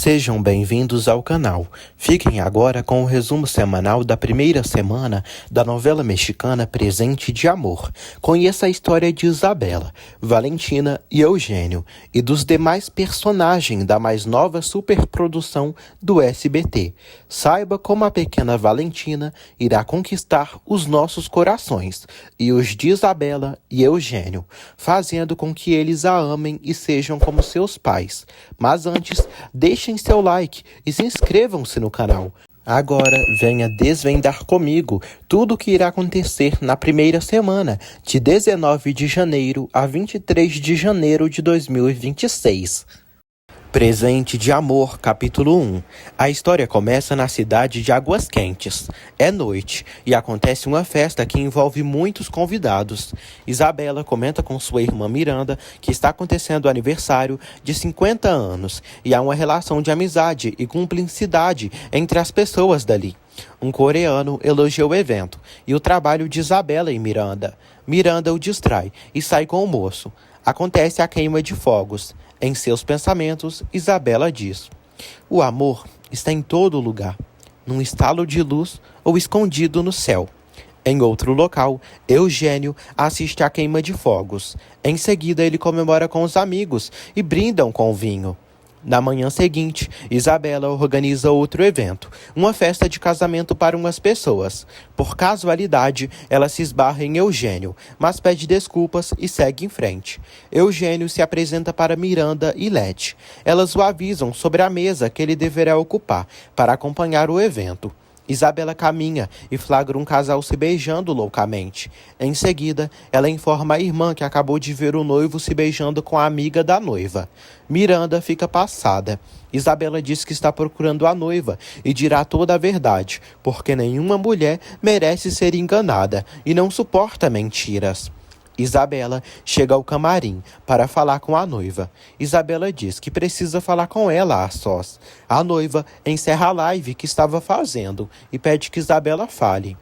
Sejam bem-vindos ao canal. Fiquem agora com o resumo semanal da primeira semana da novela mexicana Presente de Amor. Conheça a história de Isabela, Valentina e Eugênio e dos demais personagens da mais nova superprodução do SBT. Saiba como a pequena Valentina irá conquistar os nossos corações e os de Isabela e Eugênio, fazendo com que eles a amem e sejam como seus pais. Mas antes, deixem seu like e se inscrevam-se no canal. Agora venha desvendar comigo tudo o que irá acontecer na primeira semana, de 19 de janeiro a 23 de janeiro de 2026. Presente de Amor, capítulo 1. A história começa na cidade de Águas Quentes. É noite e acontece uma festa que envolve muitos convidados. Isabela comenta com sua irmã Miranda que está acontecendo o aniversário de 50 anos e há uma relação de amizade e cumplicidade entre as pessoas dali. Um coreano elogia o evento e o trabalho de Isabela e Miranda. Miranda o distrai e sai com o moço. Acontece a queima de fogos. Em seus pensamentos, Isabela diz: o amor está em todo lugar, num estalo de luz ou escondido no céu. Em outro local, Eugênio assiste à queima de fogos. Em seguida, ele comemora com os amigos e brindam com vinho. Na manhã seguinte, Isabela organiza outro evento, uma festa de casamento para umas pessoas. Por casualidade, ela se esbarra em Eugênio, mas pede desculpas e segue em frente. Eugênio se apresenta para Miranda e Lete. Elas o avisam sobre a mesa que ele deverá ocupar para acompanhar o evento. Isabela caminha e flagra um casal se beijando loucamente. Em seguida, ela informa a irmã que acabou de ver o noivo se beijando com a amiga da noiva. Miranda fica passada. Isabela diz que está procurando a noiva e dirá toda a verdade, porque nenhuma mulher merece ser enganada e não suporta mentiras. Isabela chega ao camarim para falar com a noiva. Isabela diz que precisa falar com ela a sós. A noiva encerra a live que estava fazendo e pede que Isabela fale.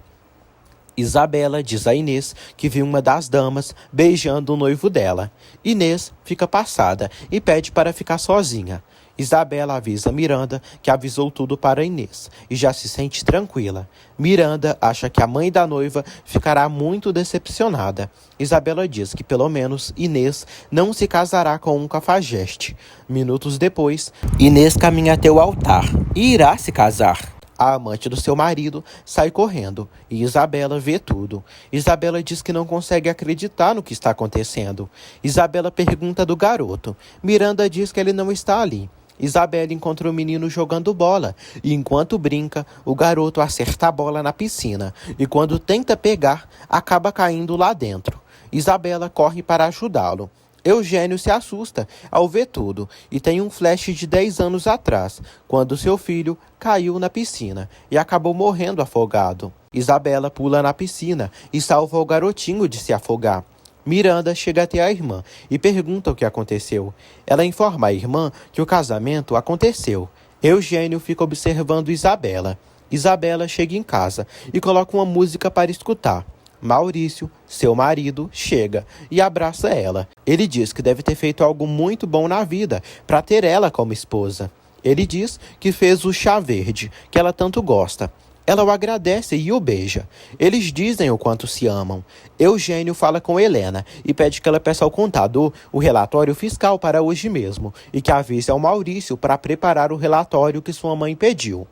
Isabela diz a Inês que viu uma das damas beijando o noivo dela. Inês fica passada e pede para ficar sozinha. Isabela avisa Miranda que avisou tudo para Inês e já se sente tranquila. Miranda acha que a mãe da noiva ficará muito decepcionada. Isabela diz que pelo menos Inês não se casará com um cafajeste. Minutos depois, Inês caminha até o altar e irá se casar. A amante do seu marido sai correndo e Isabela vê tudo. Isabela diz que não consegue acreditar no que está acontecendo. Isabela pergunta do garoto. Miranda diz que ele não está ali. Isabela encontra o menino jogando bola e, enquanto brinca, o garoto acerta a bola na piscina e, quando tenta pegar, acaba caindo lá dentro. Isabela corre para ajudá-lo. Eugênio se assusta ao ver tudo e tem um flash de 10 anos atrás, quando seu filho caiu na piscina e acabou morrendo afogado. Isabela pula na piscina e salva o garotinho de se afogar. Miranda chega até a irmã e pergunta o que aconteceu. Ela informa a irmã que o casamento aconteceu. Eugênio fica observando Isabela. Isabela chega em casa e coloca uma música para escutar. Maurício, seu marido, chega e abraça ela. Ele diz que deve ter feito algo muito bom na vida para ter ela como esposa. Ele diz que fez o chá verde, que ela tanto gosta. Ela o agradece e o beija. Eles dizem o quanto se amam. Eugênio fala com Helena e pede que ela peça ao contador o relatório fiscal para hoje mesmo e que avise ao Maurício para preparar o relatório que sua mãe pediu.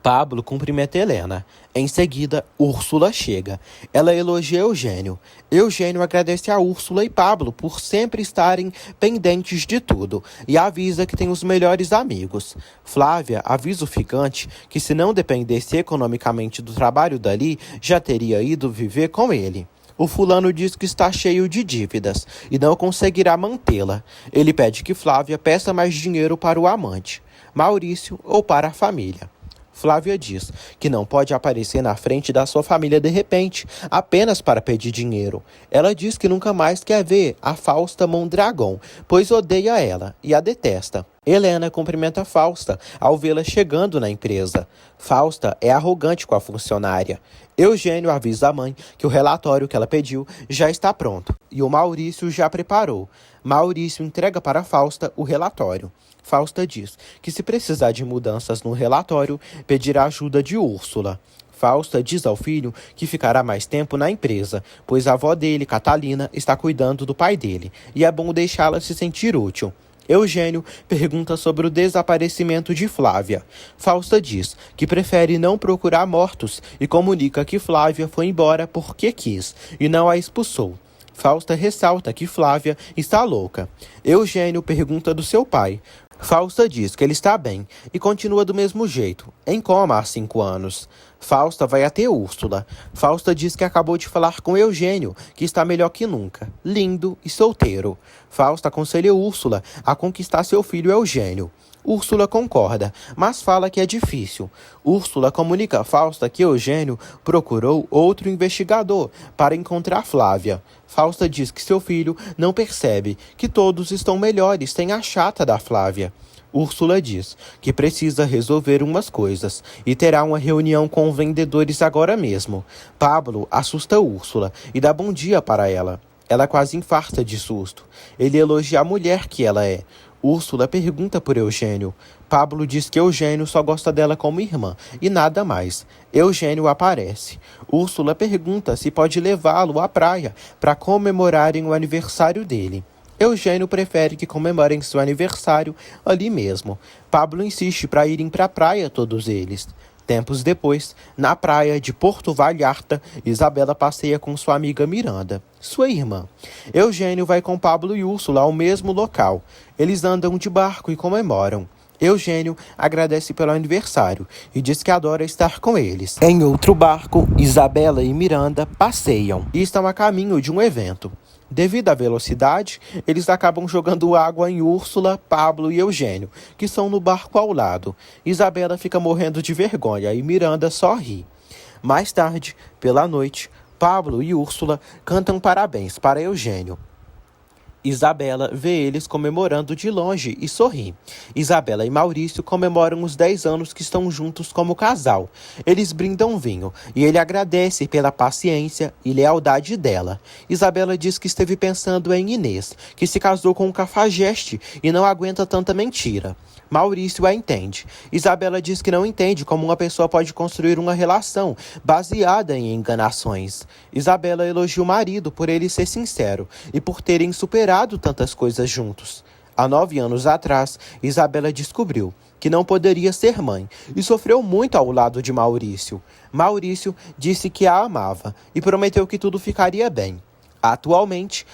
Pablo cumprimenta Helena. Em seguida, Úrsula chega. Ela elogia Eugênio. Eugênio agradece a Úrsula e Pablo por sempre estarem pendentes de tudo e avisa que tem os melhores amigos. Flávia avisa o ficante que, se não dependesse economicamente do trabalho dali, já teria ido viver com ele. O fulano diz que está cheio de dívidas e não conseguirá mantê-la. Ele pede que Flávia peça mais dinheiro para o amante, Maurício, ou para a família. Flávia diz que não pode aparecer na frente da sua família de repente, apenas para pedir dinheiro. Ela diz que nunca mais quer ver a Fausta Mondragon, pois odeia ela e a detesta. Helena cumprimenta Fausta ao vê-la chegando na empresa. Fausta é arrogante com a funcionária. Eugênio avisa a mãe que o relatório que ela pediu já está pronto e o Maurício já preparou. Maurício entrega para Fausta o relatório. Fausta diz que se precisar de mudanças no relatório, pedirá ajuda de Úrsula. Fausta diz ao filho que ficará mais tempo na empresa, pois a avó dele, Catalina, está cuidando do pai dele, e é bom deixá-la se sentir útil. Eugênio pergunta sobre o desaparecimento de Flávia. Fausta diz que prefere não procurar mortos e comunica que Flávia foi embora porque quis e não a expulsou. Fausta ressalta que Flávia está louca. Eugênio pergunta do seu pai. Fausta diz que ele está bem e continua do mesmo jeito, em coma há 5 anos. Fausta vai até Úrsula. Fausta diz que acabou de falar com Eugênio, que está melhor que nunca, lindo e solteiro. Fausta aconselha Úrsula a conquistar seu filho Eugênio. Úrsula concorda, mas fala que é difícil. Úrsula comunica a Fausta que Eugênio procurou outro investigador para encontrar Flávia. Fausta diz que seu filho não percebe que todos estão melhores sem a chata da Flávia. Úrsula diz que precisa resolver umas coisas e terá uma reunião com vendedores agora mesmo. Pablo assusta Úrsula e dá bom dia para ela. Ela quase infarta de susto. Ele elogia a mulher que ela é. Úrsula pergunta por Eugênio. Pablo diz que Eugênio só gosta dela como irmã e nada mais. Eugênio aparece. Úrsula pergunta se pode levá-lo à praia para comemorarem o aniversário dele. Eugênio prefere que comemorem seu aniversário ali mesmo. Pablo insiste para irem para a praia todos eles. Tempos depois, na praia de Porto Vallarta, Isabela passeia com sua amiga Miranda, sua irmã. Eugênio vai com Pablo e Úrsula ao mesmo local. Eles andam de barco e comemoram. Eugênio agradece pelo aniversário e diz que adora estar com eles. Em outro barco, Isabela e Miranda passeiam e estão a caminho de um evento. Devido à velocidade, eles acabam jogando água em Úrsula, Pablo e Eugênio, que são no barco ao lado. Isabela fica morrendo de vergonha e Miranda só ri. Mais tarde, pela noite, Pablo e Úrsula cantam parabéns para Eugênio. Isabela vê eles comemorando de longe e sorri. Isabela e Maurício comemoram os 10 anos que estão juntos como casal. Eles brindam vinho e ele agradece pela paciência e lealdade dela. Isabela diz que esteve pensando em Inês, que se casou com um cafajeste e não aguenta tanta mentira. Maurício a entende. Isabela diz que não entende como uma pessoa pode construir uma relação baseada em enganações. Isabela elogia o marido por ele ser sincero e por terem superado tantas coisas juntos. Há 9 anos atrás, Isabela descobriu que não poderia ser mãe e sofreu muito ao lado de Maurício. Maurício disse que a amava e prometeu que tudo ficaria bem. Atualmente,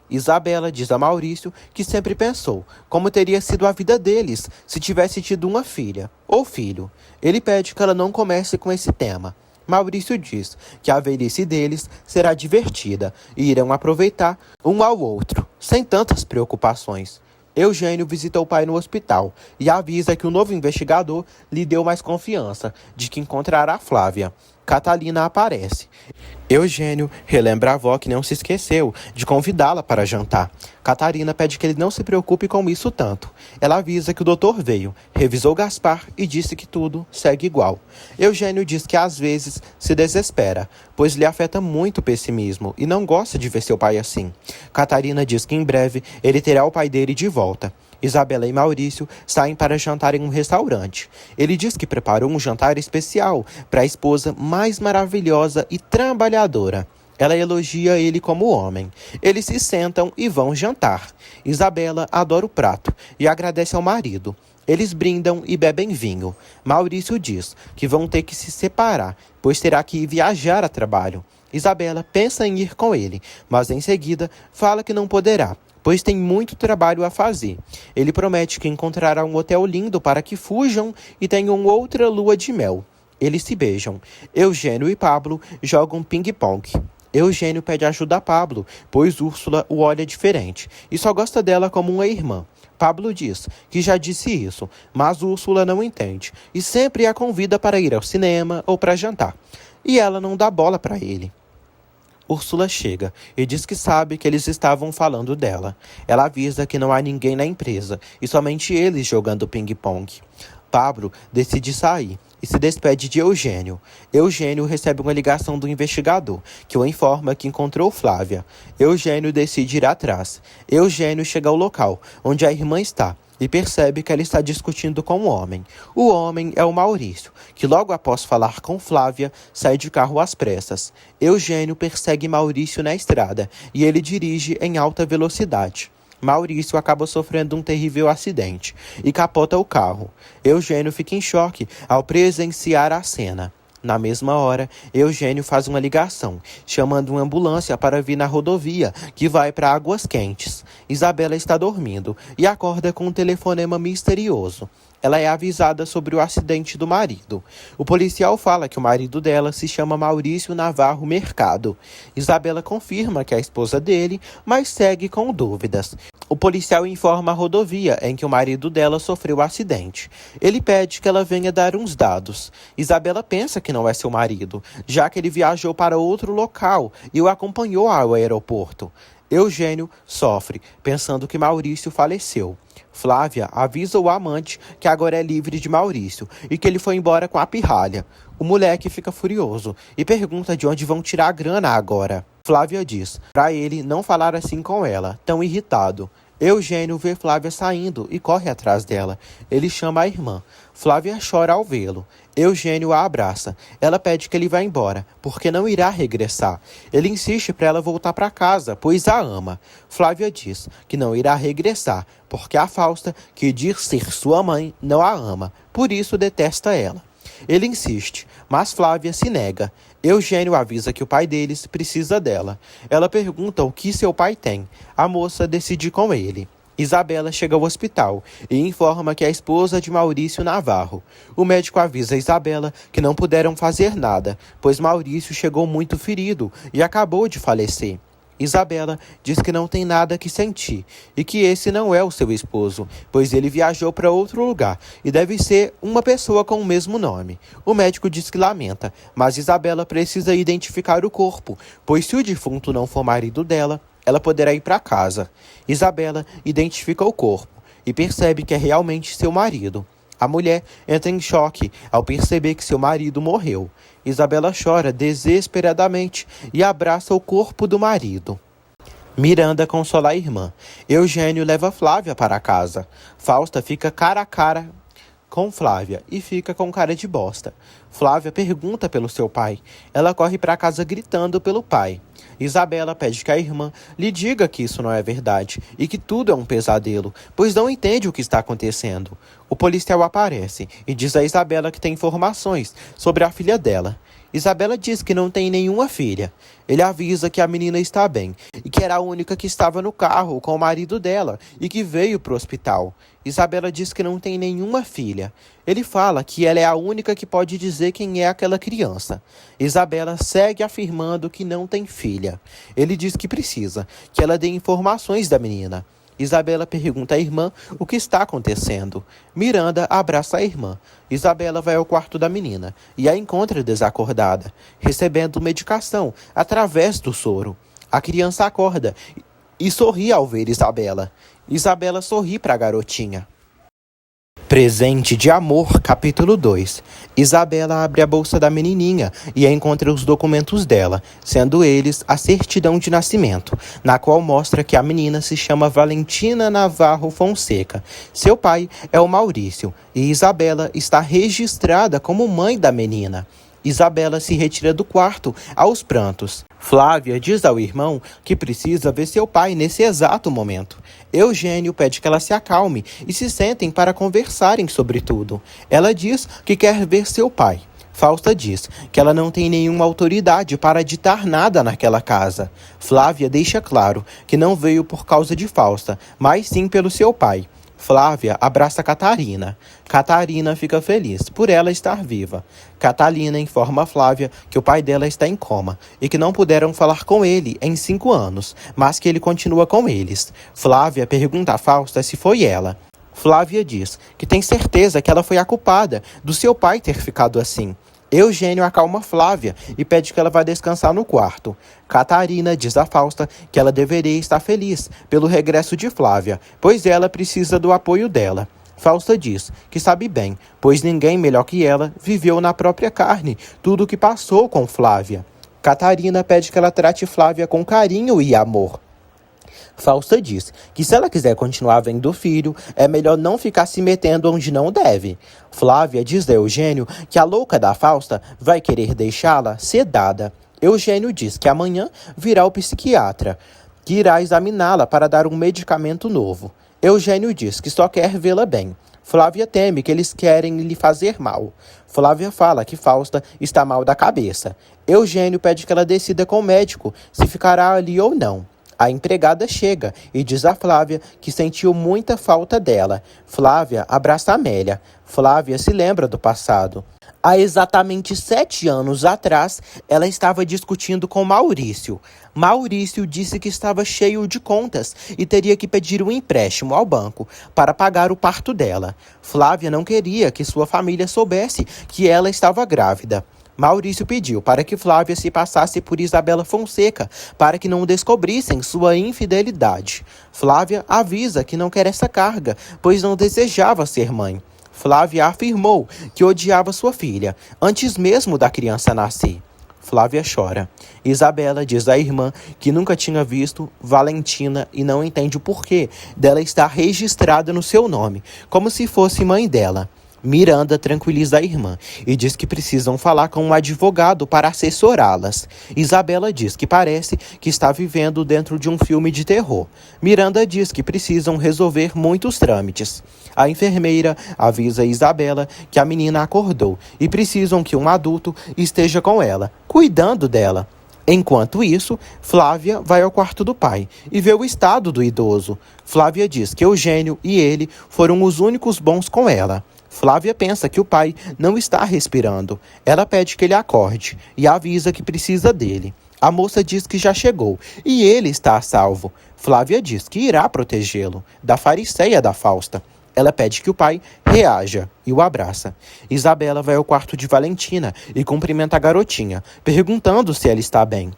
Isabela diz a Maurício que sempre pensou como teria sido a vida deles se tivesse tido uma filha ou filho. Ele pede que ela não comece com esse tema. Maurício diz que a velhice deles será divertida e irão aproveitar um ao outro, sem tantas preocupações. Eugênio visita o pai no hospital e avisa que o novo investigador lhe deu mais confiança de que encontrará Flávia. Catalina aparece. Eugênio relembra a avó que não se esqueceu de convidá-la para jantar. Catarina pede que ele não se preocupe com isso tanto. Ela avisa que o doutor veio, revisou Gaspar e disse que tudo segue igual. Eugênio diz que às vezes se desespera, pois lhe afeta muito o pessimismo e não gosta de ver seu pai assim. Catarina diz que em breve ele terá o pai dele de volta. Isabela e Maurício saem para jantar em um restaurante. Ele diz que preparou um jantar especial para a esposa mais maravilhosa e trabalhadora. Ela elogia ele como homem. Eles se sentam e vão jantar. Isabela adora o prato e agradece ao marido. Eles brindam e bebem vinho. Maurício diz que vão ter que se separar, pois terá que ir viajar a trabalho. Isabela pensa em ir com ele, mas em seguida fala que não poderá, pois tem muito trabalho a fazer. Ele promete que encontrará um hotel lindo para que fujam e tenham outra lua de mel. Eles se beijam. Eugênio e Pablo jogam ping-pong. Eugênio pede ajuda a Pablo, pois Úrsula o olha diferente e só gosta dela como uma irmã. Pablo diz que já disse isso, mas Úrsula não entende e sempre a convida para ir ao cinema ou para jantar. E ela não dá bola para ele. Úrsula chega e diz que sabe que eles estavam falando dela. Ela avisa que não há ninguém na empresa e somente eles jogando ping-pong. Pablo decide sair e se despede de Eugênio. Eugênio recebe uma ligação do investigador, que o informa que encontrou Flávia. Eugênio decide ir atrás. Eugênio chega ao local, onde a irmã está, e percebe que ela está discutindo com um homem. O homem é o Maurício, que logo após falar com Flávia, sai de carro às pressas. Eugênio persegue Maurício na estrada, e ele dirige em alta velocidade. Maurício acaba sofrendo um terrível acidente e capota o carro. Eugênio fica em choque ao presenciar a cena. Na mesma hora, Eugênio faz uma ligação, chamando uma ambulância para vir na rodovia, que vai para Águas Quentes. Isabela está dormindo e acorda com um telefonema misterioso. Ela é avisada sobre o acidente do marido. O policial fala que o marido dela se chama Maurício Navarro Mercado. Isabela confirma que é a esposa dele, mas segue com dúvidas. O policial informa a rodovia em que o marido dela sofreu o acidente. Ele pede que ela venha dar uns dados. Isabela pensa que não é seu marido, já que ele viajou para outro local e o acompanhou ao aeroporto. Eugênio sofre, pensando que Maurício faleceu. Flávia avisa o amante que agora é livre de Maurício e que ele foi embora com a pirralha. O moleque fica furioso e pergunta de onde vão tirar a grana agora. Flávia diz para ele não falar assim com ela, tão irritado. Eugênio vê Flávia saindo e corre atrás dela. Ele chama a irmã. Flávia chora ao vê-lo. Eugênio a abraça. Ela pede que ele vá embora, porque não irá regressar. Ele insiste para ela voltar para casa, pois a ama. Flávia diz que não irá regressar, porque a Fausta, que diz ser sua mãe, não a ama. Por isso detesta ela. Ele insiste, mas Flávia se nega. Eugênio avisa que o pai deles precisa dela. Ela pergunta o que seu pai tem. A moça decide com ele. Isabela chega ao hospital e informa que é a esposa de Maurício Navarro. O médico avisa Isabela que não puderam fazer nada, pois Maurício chegou muito ferido e acabou de falecer. Isabela diz que não tem nada que sentir e que esse não é o seu esposo, pois ele viajou para outro lugar e deve ser uma pessoa com o mesmo nome. O médico diz que lamenta, mas Isabela precisa identificar o corpo, pois se o defunto não for marido dela, ela poderá ir para casa. Isabela identifica o corpo e percebe que é realmente seu marido. A mulher entra em choque ao perceber que seu marido morreu. Isabela chora desesperadamente e abraça o corpo do marido. Miranda consola a irmã. Eugênio leva Flávia para casa. Fausta fica cara a cara com Flávia e fica com cara de bosta. Flávia pergunta pelo seu pai. Ela corre para casa gritando pelo pai. Isabela pede que a irmã lhe diga que isso não é verdade e que tudo é um pesadelo, pois não entende o que está acontecendo. O policial aparece e diz a Isabela que tem informações sobre a filha dela. Isabela diz que não tem nenhuma filha. Ele avisa que a menina está bem e que era a única que estava no carro com o marido dela e que veio para o hospital. Isabela diz que não tem nenhuma filha. Ele fala que ela é a única que pode dizer quem é aquela criança. Isabela segue afirmando que não tem filha. Ele diz que precisa que ela dê informações da menina. Isabela pergunta à irmã o que está acontecendo. Miranda abraça a irmã. Isabela vai ao quarto da menina e a encontra desacordada, recebendo medicação através do soro. A criança acorda e sorri ao ver Isabela. Isabela sorri para a garotinha. Presente de Amor, capítulo 2. Isabela abre a bolsa da menininha e encontra os documentos dela, sendo eles a certidão de nascimento, na qual mostra que a menina se chama Valentina Navarro Fonseca. Seu pai é o Maurício e Isabela está registrada como mãe da menina. Isabela se retira do quarto aos prantos. Flávia diz ao irmão que precisa ver seu pai nesse exato momento. Eugênio pede que ela se acalme e se sentem para conversarem sobre tudo. Ela diz que quer ver seu pai. Fausta diz que ela não tem nenhuma autoridade para ditar nada naquela casa. Flávia deixa claro que não veio por causa de Fausta, mas sim pelo seu pai. Flávia abraça Catarina. Catarina fica feliz por ela estar viva. Catalina informa a Flávia que o pai dela está em coma e que não puderam falar com ele em 5 anos, mas que ele continua com eles. Flávia pergunta a Fausta se foi ela. Flávia diz que tem certeza que ela foi a culpada do seu pai ter ficado assim. Eugênio acalma Flávia e pede que ela vá descansar no quarto. Catarina diz a Fausta que ela deveria estar feliz pelo regresso de Flávia, pois ela precisa do apoio dela. Fausta diz que sabe bem, pois ninguém melhor que ela viveu na própria carne tudo o que passou com Flávia. Catarina pede que ela trate Flávia com carinho e amor. Fausta diz que se ela quiser continuar vendo o filho, é melhor não ficar se metendo onde não deve. Flávia diz a Eugênio que a louca da Fausta vai querer deixá-la sedada. Eugênio diz que amanhã virá o psiquiatra, que irá examiná-la para dar um medicamento novo. Eugênio diz que só quer vê-la bem. Flávia teme que eles querem lhe fazer mal. Flávia fala que Fausta está mal da cabeça. Eugênio pede que ela decida com o médico se ficará ali ou não. A empregada chega e diz a Flávia que sentiu muita falta dela. Flávia abraça Amélia. Flávia se lembra do passado. Há exatamente 7 anos atrás, ela estava discutindo com Maurício. Maurício disse que estava cheio de contas e teria que pedir um empréstimo ao banco para pagar o parto dela. Flávia não queria que sua família soubesse que ela estava grávida. Maurício pediu para que Flávia se passasse por Isabela Fonseca, para que não descobrissem sua infidelidade. Flávia avisa que não quer essa carga, pois não desejava ser mãe. Flávia afirmou que odiava sua filha, antes mesmo da criança nascer. Flávia chora. Isabela diz à irmã que nunca tinha visto Valentina e não entende o porquê dela estar registrada no seu nome, como se fosse mãe dela. Miranda tranquiliza a irmã e diz que precisam falar com um advogado para assessorá-las. Isabela diz que parece que está vivendo dentro de um filme de terror. Miranda diz que precisam resolver muitos trâmites. A enfermeira avisa Isabela que a menina acordou e precisam que um adulto esteja com ela, cuidando dela. Enquanto isso, Flávia vai ao quarto do pai e vê o estado do idoso. Flávia diz que Eugênio e ele foram os únicos bons com ela. Flávia pensa que o pai não está respirando. Ela pede que ele acorde e avisa que precisa dele. A moça diz que já chegou e ele está a salvo. Flávia diz que irá protegê-lo da fariseia da Fausta. Ela pede que o pai reaja e o abraça. Isabela vai ao quarto de Valentina e cumprimenta a garotinha, perguntando se ela está bem.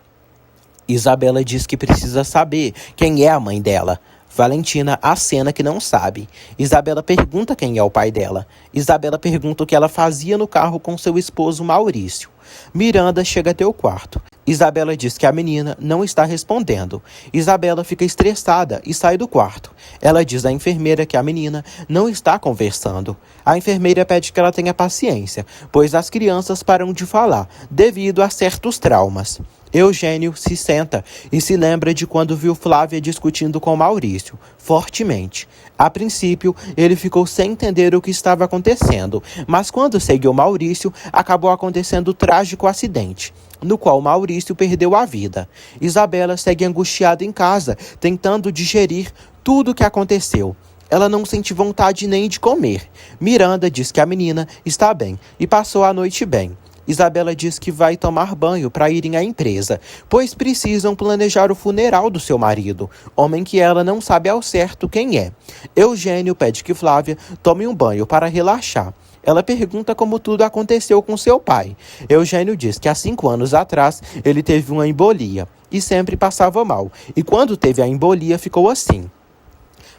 Isabela diz que precisa saber quem é a mãe dela. Valentina acena que não sabe. Isabela pergunta quem é o pai dela. Isabela pergunta o que ela fazia no carro com seu esposo Maurício. Miranda chega até o quarto. Isabela diz que a menina não está respondendo. Isabela fica estressada e sai do quarto. Ela diz à enfermeira que a menina não está conversando. A enfermeira pede que ela tenha paciência, pois as crianças param de falar devido a certos traumas. Eugênio se senta e se lembra de quando viu Flávia discutindo com Maurício, fortemente. A princípio, ele ficou sem entender o que estava acontecendo, mas quando seguiu Maurício, acabou acontecendo o trágico acidente, no qual Maurício perdeu a vida. Isabela segue angustiada em casa, tentando digerir tudo o que aconteceu. Ela não sente vontade nem de comer. Miranda diz que a menina está bem e passou a noite bem. Isabela diz que vai tomar banho para irem à empresa, pois precisam planejar o funeral do seu marido, homem que ela não sabe ao certo quem é. Eugênio pede que Flávia tome um banho para relaxar. Ela pergunta como tudo aconteceu com seu pai. Eugênio diz que há 5 anos atrás ele teve uma embolia e sempre passava mal, e quando teve a embolia ficou assim.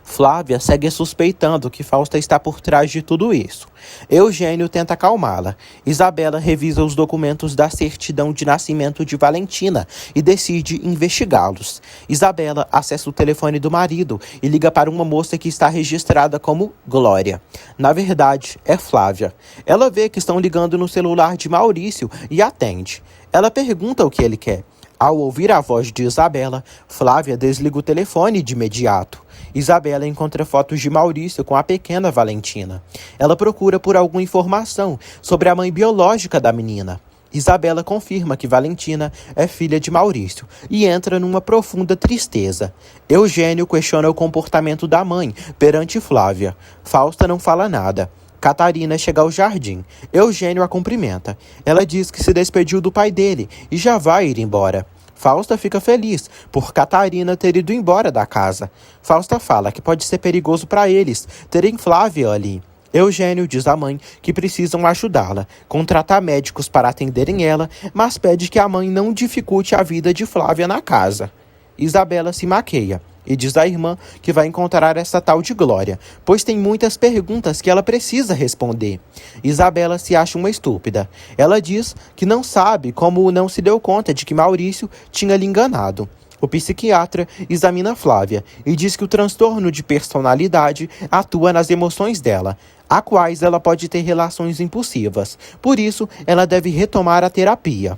Flávia segue suspeitando que Fausta está por trás de tudo isso. Eugênio tenta acalmá-la. Isabela revisa os documentos da certidão de nascimento de Valentina e decide investigá-los. Isabela acessa o telefone do marido e liga para uma moça que está registrada como Glória. Na verdade, é Flávia. Ela vê que estão ligando no celular de Maurício e atende. Ela pergunta o que ele quer. Ao ouvir a voz de Isabela, Flávia desliga o telefone de imediato. Isabela encontra fotos de Maurício com a pequena Valentina. Ela procura por alguma informação sobre a mãe biológica da menina. Isabela confirma que Valentina é filha de Maurício e entra numa profunda tristeza. Eugênio questiona o comportamento da mãe perante Flávia. Fausta não fala nada. Catarina chega ao jardim. Eugênio a cumprimenta. Ela diz que se despediu do pai dele e já vai ir embora. Fausta fica feliz por Catarina ter ido embora da casa. Fausta fala que pode ser perigoso para eles terem Flávia ali. Eugênio diz à mãe que precisam ajudá-la, contratar médicos para atenderem ela, mas pede que a mãe não dificulte a vida de Flávia na casa. Isabela se maqueia e diz à irmã que vai encontrar essa tal de Glória, pois tem muitas perguntas que ela precisa responder. Isabela se acha uma estúpida. Ela diz que não sabe como não se deu conta de que Maurício tinha lhe enganado. O psiquiatra examina Flávia e diz que o transtorno de personalidade atua nas emoções dela, a quais ela pode ter relações impulsivas. Por isso, ela deve retomar a terapia.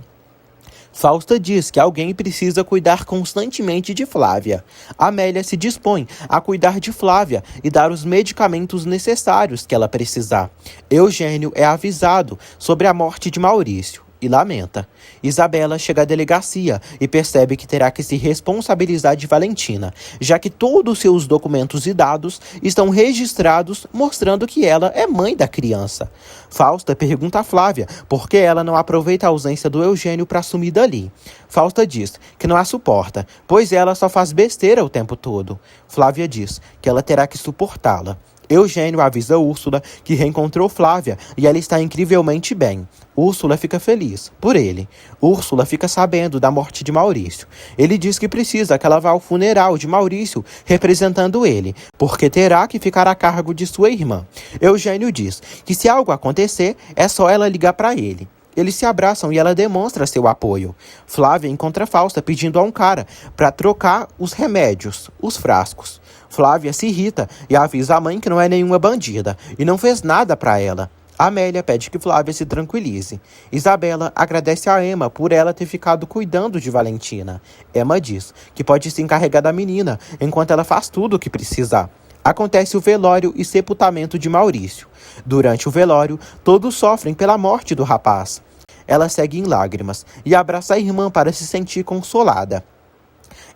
Fausta diz que alguém precisa cuidar constantemente de Flávia. Amélia se dispõe a cuidar de Flávia e dar os medicamentos necessários que ela precisar. Eugênio é avisado sobre a morte de Maurício e lamenta. Isabela chega à delegacia e percebe que terá que se responsabilizar de Valentina, já que todos seus documentos e dados estão registrados mostrando que ela é mãe da criança. Fausta pergunta a Flávia por que ela não aproveita a ausência do Eugênio para sumir dali. Fausta diz que não a suporta, pois ela só faz besteira o tempo todo. Flávia diz que ela terá que suportá-la. Eugênio avisa Úrsula que reencontrou Flávia e ela está incrivelmente bem. Úrsula fica feliz por ele. Úrsula fica sabendo da morte de Maurício. Ele diz que precisa que ela vá ao funeral de Maurício representando ele, porque terá que ficar a cargo de sua irmã. Eugênio diz que se algo acontecer, é só ela ligar para ele. Eles se abraçam e ela demonstra seu apoio. Flávia encontra Fausta pedindo a um cara para trocar os remédios, os frascos. Flávia se irrita e avisa a mãe que não é nenhuma bandida e não fez nada para ela. Amélia pede que Flávia se tranquilize. Isabela agradece a Emma por ela ter ficado cuidando de Valentina. Emma diz que pode se encarregar da menina enquanto ela faz tudo o que precisar. Acontece o velório e sepultamento de Maurício. Durante o velório, todos sofrem pela morte do rapaz. Ela segue em lágrimas e abraça a irmã para se sentir consolada.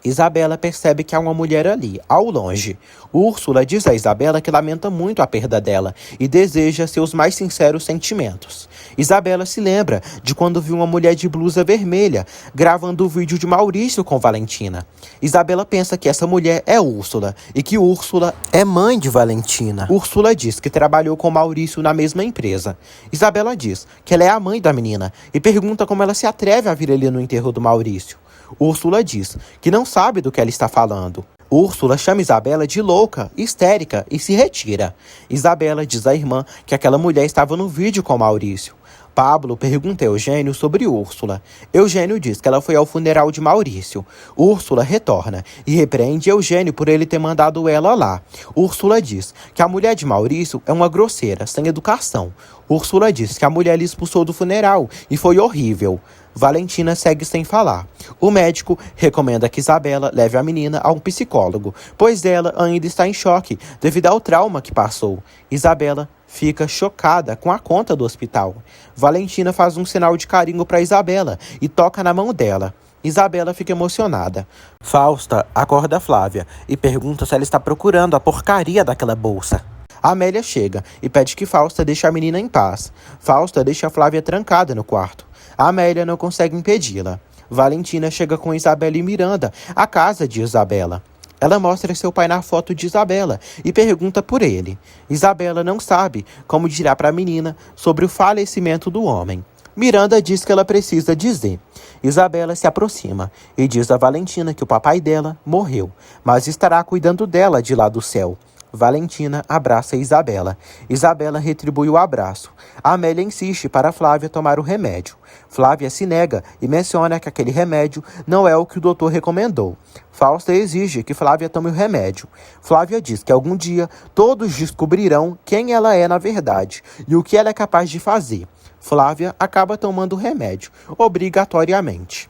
Isabela percebe que há uma mulher ali, ao longe. Úrsula diz a Isabela que lamenta muito a perda dela e deseja seus mais sinceros sentimentos. Isabela se lembra de quando viu uma mulher de blusa vermelha gravando o vídeo de Maurício com Valentina. Isabela pensa que essa mulher é Úrsula e que Úrsula é mãe de Valentina. Úrsula diz que trabalhou com Maurício na mesma empresa. Isabela diz que ela é a mãe da menina e pergunta como ela se atreve a vir ali no enterro do Maurício. Úrsula diz que não sabe do que ela está falando. Úrsula chama Isabela de louca, histérica e se retira. Isabela diz à irmã que aquela mulher estava no vídeo com Maurício. Pablo pergunta a Eugênio sobre Úrsula. Eugênio diz que ela foi ao funeral de Maurício. Úrsula retorna e repreende Eugênio por ele ter mandado ela lá. Úrsula diz que a mulher de Maurício é uma grosseira, sem educação. Úrsula diz que a mulher lhe expulsou do funeral e foi horrível. Valentina segue sem falar. O médico recomenda que Isabela leve a menina a um psicólogo, pois ela ainda está em choque devido ao trauma que passou. Isabela fica chocada com a conta do hospital. Valentina faz um sinal de carinho para Isabela e toca na mão dela. Isabela fica emocionada. Fausta acorda Flávia e pergunta se ela está procurando a porcaria daquela bolsa. Amélia chega e pede que Fausta deixe a menina em paz. Fausta deixa Flávia trancada no quarto. Amélia não consegue impedi-la. Valentina chega com Isabela e Miranda à casa de Isabela. Ela mostra seu pai na foto de Isabela e pergunta por ele. Isabela não sabe como dirá para a menina sobre o falecimento do homem. Miranda diz que ela precisa dizer. Isabela se aproxima e diz a Valentina que o papai dela morreu, mas estará cuidando dela de lá do céu. Valentina abraça Isabela. Isabela retribui o abraço. Amélia insiste para Flávia tomar o remédio. Flávia se nega e menciona que aquele remédio não é o que o doutor recomendou. Fausta exige que Flávia tome o remédio. Flávia diz que algum dia todos descobrirão quem ela é na verdade e o que ela é capaz de fazer. Flávia acaba tomando o remédio, obrigatoriamente.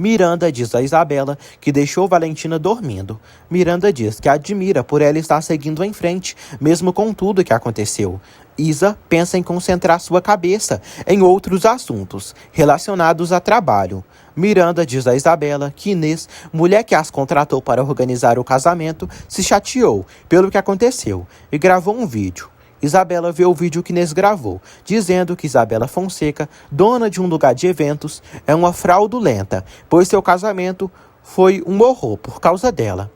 Miranda diz a Isabela que deixou Valentina dormindo. Miranda diz que a admira por ela estar seguindo em frente, mesmo com tudo que aconteceu. Isa pensa em concentrar sua cabeça em outros assuntos, relacionados a trabalho. Miranda diz a Isabela que Inês, mulher que as contratou para organizar o casamento, se chateou pelo que aconteceu e gravou um vídeo. Isabela vê o vídeo que Inês gravou, dizendo que Isabela Fonseca, dona de um lugar de eventos, é uma fraudulenta, pois seu casamento foi um horror por causa dela.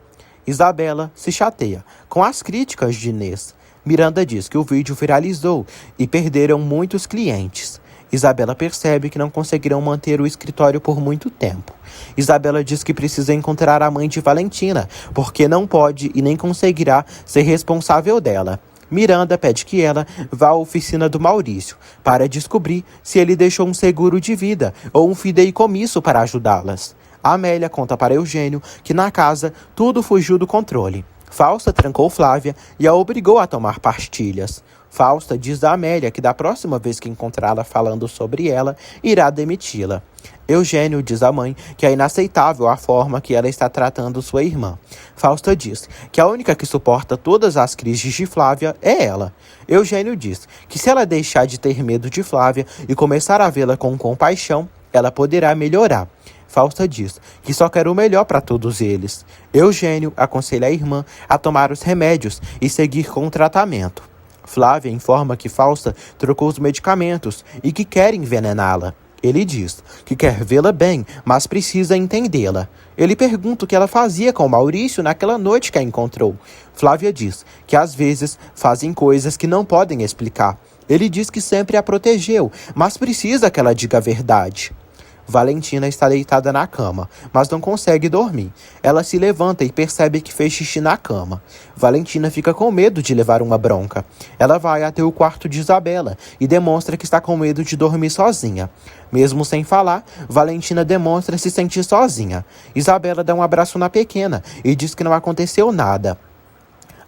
Isabela se chateia com as críticas de Inês. Miranda diz que o vídeo viralizou e perderam muitos clientes. Isabela percebe que não conseguirão manter o escritório por muito tempo. Isabela diz que precisa encontrar a mãe de Valentina, porque não pode e nem conseguirá ser responsável dela. Miranda pede que ela vá à oficina do Maurício para descobrir se ele deixou um seguro de vida ou um fideicomisso para ajudá-las. Amélia conta para Eugênio que na casa tudo fugiu do controle. Fausta trancou Flávia e a obrigou a tomar pastilhas. Fausta diz a Amélia que da próxima vez que encontrá-la falando sobre ela, irá demiti-la. Eugênio diz à mãe que é inaceitável a forma que ela está tratando sua irmã. Fausta diz que a única que suporta todas as crises de Flávia é ela. Eugênio diz que se ela deixar de ter medo de Flávia e começar a vê-la com compaixão, ela poderá melhorar. Fausta diz que só quer o melhor para todos eles. Eugênio aconselha a irmã a tomar os remédios e seguir com o tratamento. Flávia informa que Fausta trocou os medicamentos e que quer envenená-la. Ele diz que quer vê-la bem, mas precisa entendê-la. Ele pergunta o que ela fazia com Maurício naquela noite que a encontrou. Flávia diz que às vezes fazem coisas que não podem explicar. Ele diz que sempre a protegeu, mas precisa que ela diga a verdade. Valentina está deitada na cama, mas não consegue dormir. Ela se levanta e percebe que fez xixi na cama. Valentina fica com medo de levar uma bronca. Ela vai até o quarto de Isabela e demonstra que está com medo de dormir sozinha. Mesmo sem falar, Valentina demonstra se sentir sozinha. Isabela dá um abraço na pequena e diz que não aconteceu nada.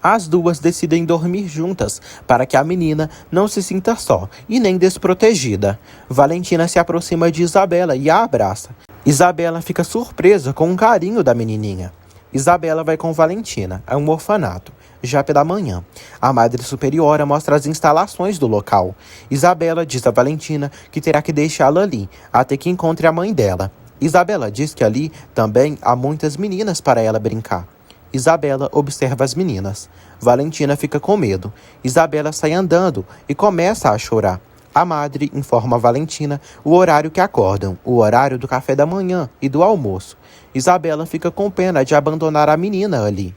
As duas decidem dormir juntas, para que a menina não se sinta só e nem desprotegida. Valentina se aproxima de Isabela e a abraça. Isabela fica surpresa com o carinho da menininha. Isabela vai com Valentina a um orfanato. Já pela manhã, a Madre Superiora mostra as instalações do local. Isabela diz a Valentina que terá que deixá-la ali, até que encontre a mãe dela. Isabela diz que ali também há muitas meninas para ela brincar. Isabela observa as meninas. Valentina fica com medo. Isabela sai andando e começa a chorar. A madre informa a Valentina o horário que acordam, o horário do café da manhã e do almoço. Isabela fica com pena de abandonar a menina ali.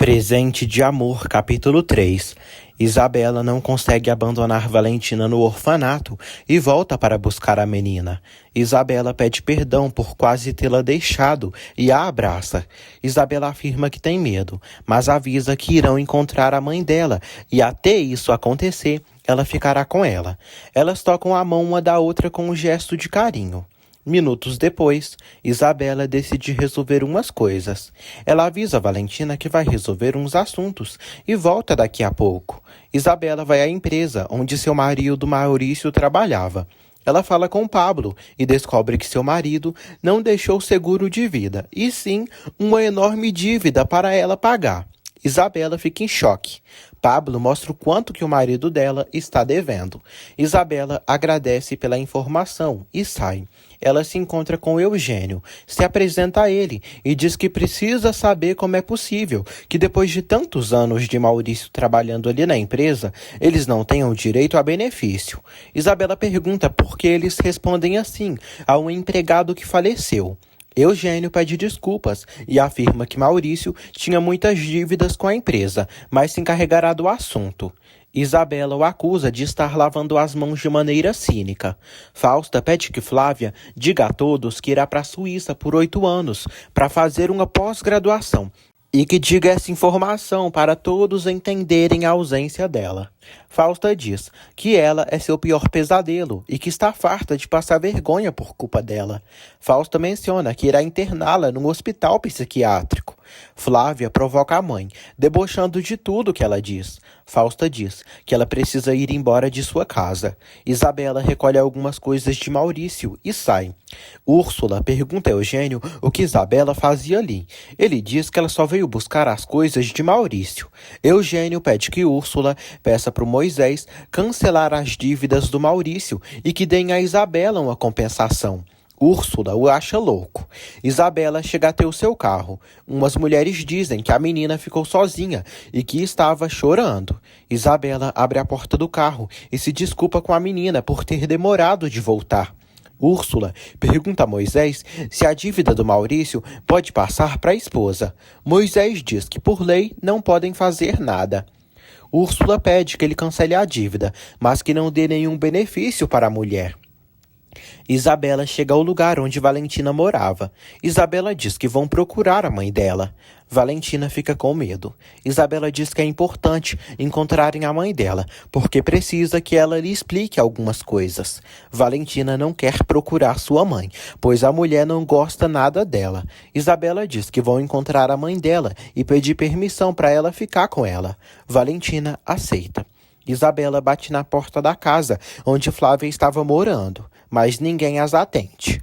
Presente de Amor, capítulo 3. Isabela não consegue abandonar Valentina no orfanato e volta para buscar a menina. Isabela pede perdão por quase tê-la deixado e a abraça. Isabela afirma que tem medo, mas avisa que irão encontrar a mãe dela e até isso acontecer, ela ficará com ela. Elas tocam a mão uma da outra com um gesto de carinho. Minutos depois, Isabela decide resolver umas coisas. Ela avisa a Valentina que vai resolver uns assuntos e volta daqui a pouco. Isabela vai à empresa onde seu marido Maurício trabalhava. Ela fala com Pablo e descobre que seu marido não deixou seguro de vida, e sim uma enorme dívida para ela pagar. Isabela fica em choque. Pablo mostra o quanto que o marido dela está devendo. Isabela agradece pela informação e sai. Ela se encontra com Eugênio, se apresenta a ele e diz que precisa saber como é possível que depois de tantos anos de Maurício trabalhando ali na empresa, eles não tenham direito a benefício. Isabela pergunta por que eles respondem assim a um empregado que faleceu. Eugênio pede desculpas e afirma que Maurício tinha muitas dívidas com a empresa, mas se encarregará do assunto. Isabela o acusa de estar lavando as mãos de maneira cínica. Fausta pede que Flávia diga a todos que irá para a Suíça por 8 anos para fazer uma pós-graduação e que diga essa informação para todos entenderem a ausência dela. Fausta diz que ela é seu pior pesadelo e que está farta de passar vergonha por culpa dela. Fausta menciona que irá interná-la num hospital psiquiátrico. Flávia provoca a mãe, debochando de tudo que ela diz. Fausta diz que ela precisa ir embora de sua casa. Isabela recolhe algumas coisas de Maurício e sai. Úrsula pergunta a Eugênio o que Isabela fazia ali. Ele diz que ela só veio buscar as coisas de Maurício. Eugênio pede que Úrsula peça para o Moisés cancelar as dívidas do Maurício e que deem a Isabela uma compensação. Úrsula o acha louco. Isabela chega até o seu carro. Umas mulheres dizem que a menina ficou sozinha e que estava chorando. Isabela abre a porta do carro e se desculpa com a menina por ter demorado de voltar. Úrsula pergunta a Moisés se a dívida do Maurício pode passar para a esposa. Moisés diz que por lei não podem fazer nada. Úrsula pede que ele cancele a dívida, mas que não dê nenhum benefício para a mulher. Isabela chega ao lugar onde Valentina morava. Isabela diz que vão procurar a mãe dela. Valentina fica com medo. Isabela diz que é importante encontrarem a mãe dela, porque precisa que ela lhe explique algumas coisas. Valentina não quer procurar sua mãe, pois a mulher não gosta nada dela. Isabela diz que vão encontrar a mãe dela e pedir permissão para ela ficar com ela. Valentina aceita. Isabela bate na porta da casa onde Flávia estava morando, mas ninguém as atende.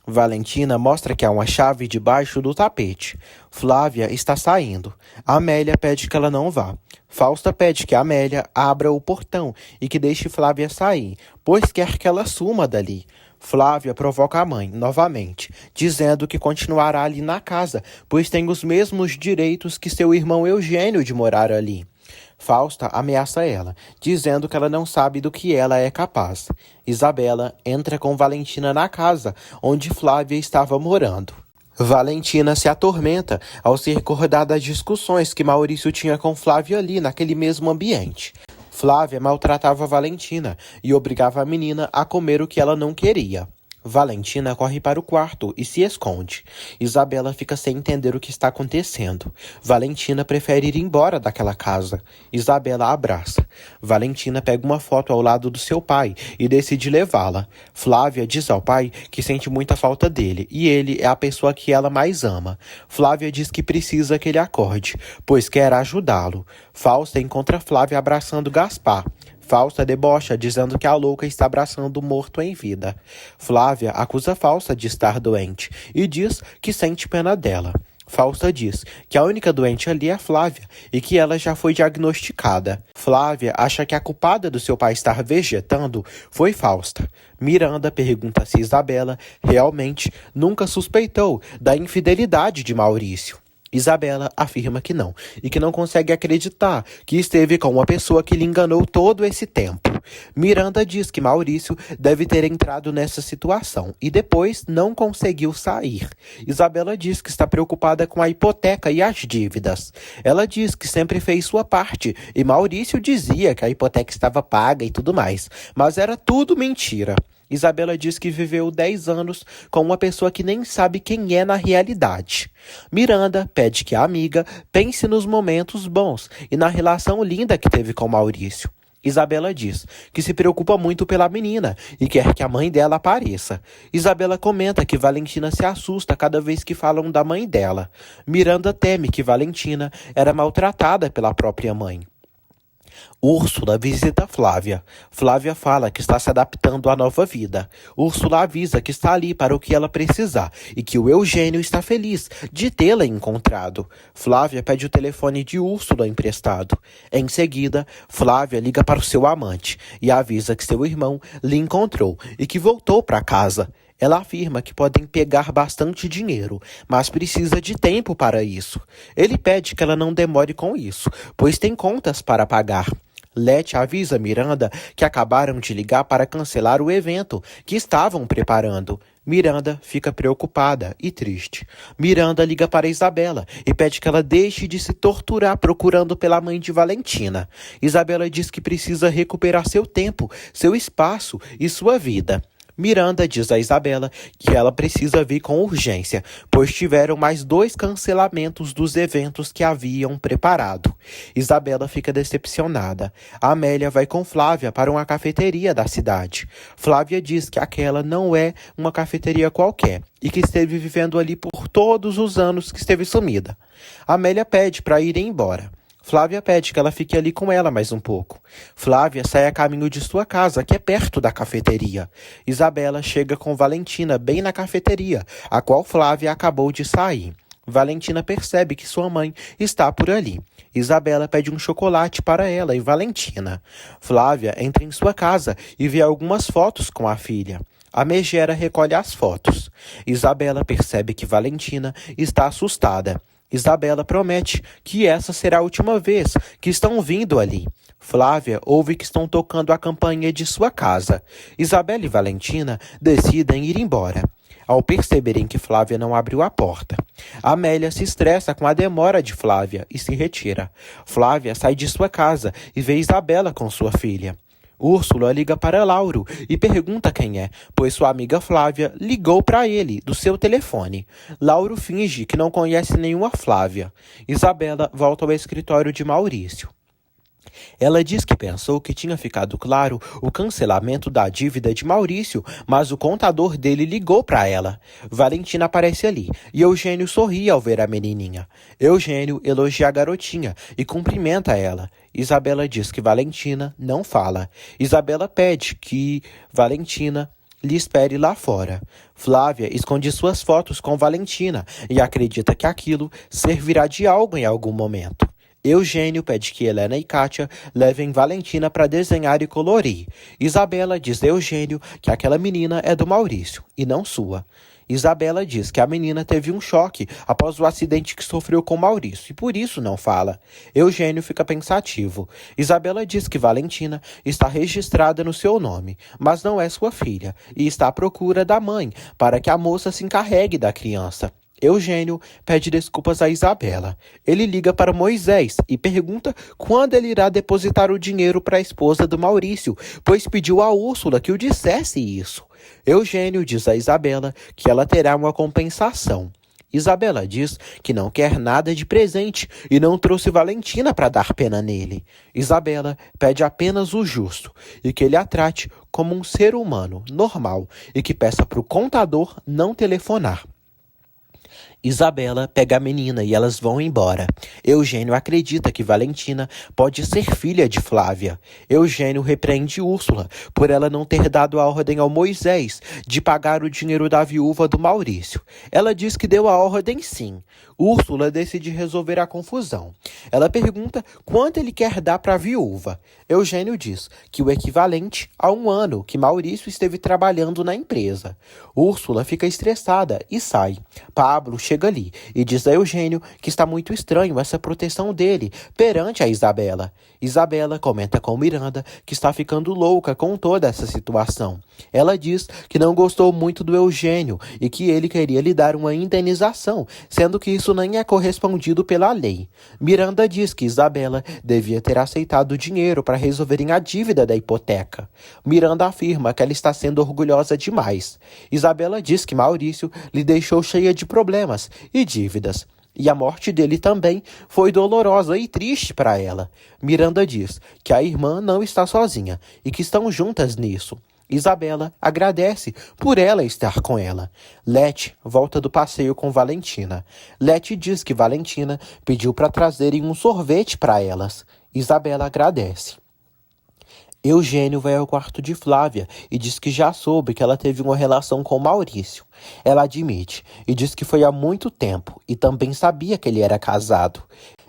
Valentina mostra que há uma chave debaixo do tapete. Flávia está saindo. Amélia pede que ela não vá. Fausta pede que Amélia abra o portão e que deixe Flávia sair, pois quer que ela suma dali. Flávia provoca a mãe, novamente, dizendo que continuará ali na casa, pois tem os mesmos direitos que seu irmão Eugênio de morar ali. Fausta ameaça ela, dizendo que ela não sabe do que ela é capaz. Isabela entra com Valentina na casa, onde Flávia estava morando. Valentina se atormenta ao se recordar das discussões que Maurício tinha com Flávia ali naquele mesmo ambiente. Flávia maltratava Valentina e obrigava a menina a comer o que ela não queria. Valentina corre para o quarto e se esconde. Isabela fica sem entender o que está acontecendo. Valentina prefere ir embora daquela casa. Isabela abraça. Valentina pega uma foto ao lado do seu pai e decide levá-la. Flávia diz ao pai que sente muita falta dele e ele é a pessoa que ela mais ama. Flávia diz que precisa que ele acorde, pois quer ajudá-lo. Fausta encontra Flávia abraçando Gaspar. Fausta debocha, dizendo que a louca está abraçando o morto em vida. Flávia acusa Fausta de estar doente e diz que sente pena dela. Fausta diz que a única doente ali é Flávia e que ela já foi diagnosticada. Flávia acha que a culpada do seu pai estar vegetando foi Fausta. Miranda pergunta se Isabela realmente nunca suspeitou da infidelidade de Maurício. Isabela afirma que não, e que não consegue acreditar que esteve com uma pessoa que lhe enganou todo esse tempo. Miranda diz que Maurício deve ter entrado nessa situação e depois não conseguiu sair. Isabela diz que está preocupada com a hipoteca e as dívidas. Ela diz que sempre fez sua parte e Maurício dizia que a hipoteca estava paga e tudo mais, mas era tudo mentira. Isabela diz que viveu 10 anos com uma pessoa que nem sabe quem é na realidade. Miranda pede que a amiga pense nos momentos bons e na relação linda que teve com Maurício. Isabela diz que se preocupa muito pela menina e quer que a mãe dela apareça. Isabela comenta que Valentina se assusta cada vez que falam da mãe dela. Miranda teme que Valentina era maltratada pela própria mãe. Úrsula visita Flávia. Flávia fala que está se adaptando à nova vida. Úrsula avisa que está ali para o que ela precisar e que o Eugênio está feliz de tê-la encontrado. Flávia pede o telefone de Úrsula emprestado. Em seguida, Flávia liga para o seu amante e avisa que seu irmão lhe encontrou e que voltou para casa. Ela afirma que podem pegar bastante dinheiro, mas precisa de tempo para isso. Ele pede que ela não demore com isso, pois tem contas para pagar. Lete avisa Miranda que acabaram de ligar para cancelar o evento que estavam preparando. Miranda fica preocupada e triste. Miranda liga para Isabela e pede que ela deixe de se torturar procurando pela mãe de Valentina. Isabela diz que precisa recuperar seu tempo, seu espaço e sua vida. Miranda diz a Isabela que ela precisa vir com urgência, pois tiveram mais 2 cancelamentos dos eventos que haviam preparado. Isabela fica decepcionada. Amélia vai com Flávia para uma cafeteria da cidade. Flávia diz que aquela não é uma cafeteria qualquer e que esteve vivendo ali por todos os anos que esteve sumida. Amélia pede para ir embora. Flávia pede que ela fique ali com ela mais um pouco. Flávia sai a caminho de sua casa, que é perto da cafeteria. Isabela chega com Valentina bem na cafeteria, a qual Flávia acabou de sair. Valentina percebe que sua mãe está por ali. Isabela pede um chocolate para ela e Valentina. Flávia entra em sua casa e vê algumas fotos com a filha. A megera recolhe as fotos. Isabela percebe que Valentina está assustada. Isabela promete que essa será a última vez que estão vindo ali. Flávia ouve que estão tocando a campainha de sua casa. Isabela e Valentina decidem ir embora. ao perceberem que Flávia não abriu a porta. Amélia se estressa com a demora de Flávia e se retira. Flávia sai de sua casa e vê Isabela com sua filha. Úrsula liga para Lauro e pergunta quem é, pois sua amiga Flávia ligou para ele do seu telefone. Lauro finge que não conhece nenhuma Flávia. Isabela volta ao escritório de Maurício. Ela diz que pensou que tinha ficado claro o cancelamento da dívida de Maurício, mas o contador dele ligou para ela. Valentina aparece ali e Eugênio sorri ao ver a menininha. Eugênio elogia a garotinha e cumprimenta ela. Isabela diz que Valentina não fala. Isabela pede que Valentina lhe espere lá fora. Flávia esconde suas fotos com Valentina e acredita que aquilo servirá de algo em algum momento. Eugênio pede que Helena e Kátia levem Valentina para desenhar e colorir. Isabela diz a Eugênio que aquela menina é do Maurício e não sua. Isabela diz que a menina teve um choque após o acidente que sofreu com Maurício e por isso não fala. Eugênio fica pensativo. Isabela diz que Valentina está registrada no seu nome, mas não é sua filha e está à procura da mãe para que a moça se encarregue da criança. Eugênio pede desculpas a Isabela. Ele liga para Moisés e pergunta quando ele irá depositar o dinheiro para a esposa do Maurício, pois pediu a Úrsula que o dissesse isso. Eugênio diz a Isabela que ela terá uma compensação. Isabela diz que não quer nada de presente e não trouxe Valentina para dar pena nele. Isabela pede apenas o justo e que ele a trate como um ser humano normal e que peça para o contador não telefonar. Isabela pega a menina e elas vão embora. Eugênio acredita que Valentina pode ser filha de Flávia. Eugênio repreende Úrsula por ela não ter dado a ordem ao Moisés de pagar o dinheiro da viúva do Maurício. Ela diz que deu a ordem sim. Úrsula decide resolver a confusão. Ela pergunta quanto ele quer dar para a viúva. Eugênio diz que o equivalente a 1 ano que Maurício esteve trabalhando na empresa. Úrsula fica estressada e sai. Pablo chega ali e diz a Eugênio que está muito estranho essa proteção dele perante a Isabela. Isabela comenta com Miranda que está ficando louca com toda essa situação. Ela diz que não gostou muito do Eugênio e que ele queria lhe dar uma indenização, sendo que isso nem é correspondido pela lei. Miranda diz que Isabela devia ter aceitado o dinheiro para resolverem a dívida da hipoteca. Miranda afirma que ela está sendo orgulhosa demais. Isabela diz que Maurício lhe deixou cheia de problemas e dívidas. E a morte dele também foi dolorosa e triste para ela. Miranda diz que a irmã não está sozinha e que estão juntas nisso. Isabela agradece por ela estar com ela. Lete volta do passeio com Valentina. Lete diz que Valentina pediu para trazerem um sorvete para elas. Isabela agradece. Eugênio vai ao quarto de Flávia e diz que já soube que ela teve uma relação com Maurício. Ela admite e diz que foi há muito tempo e também sabia que ele era casado.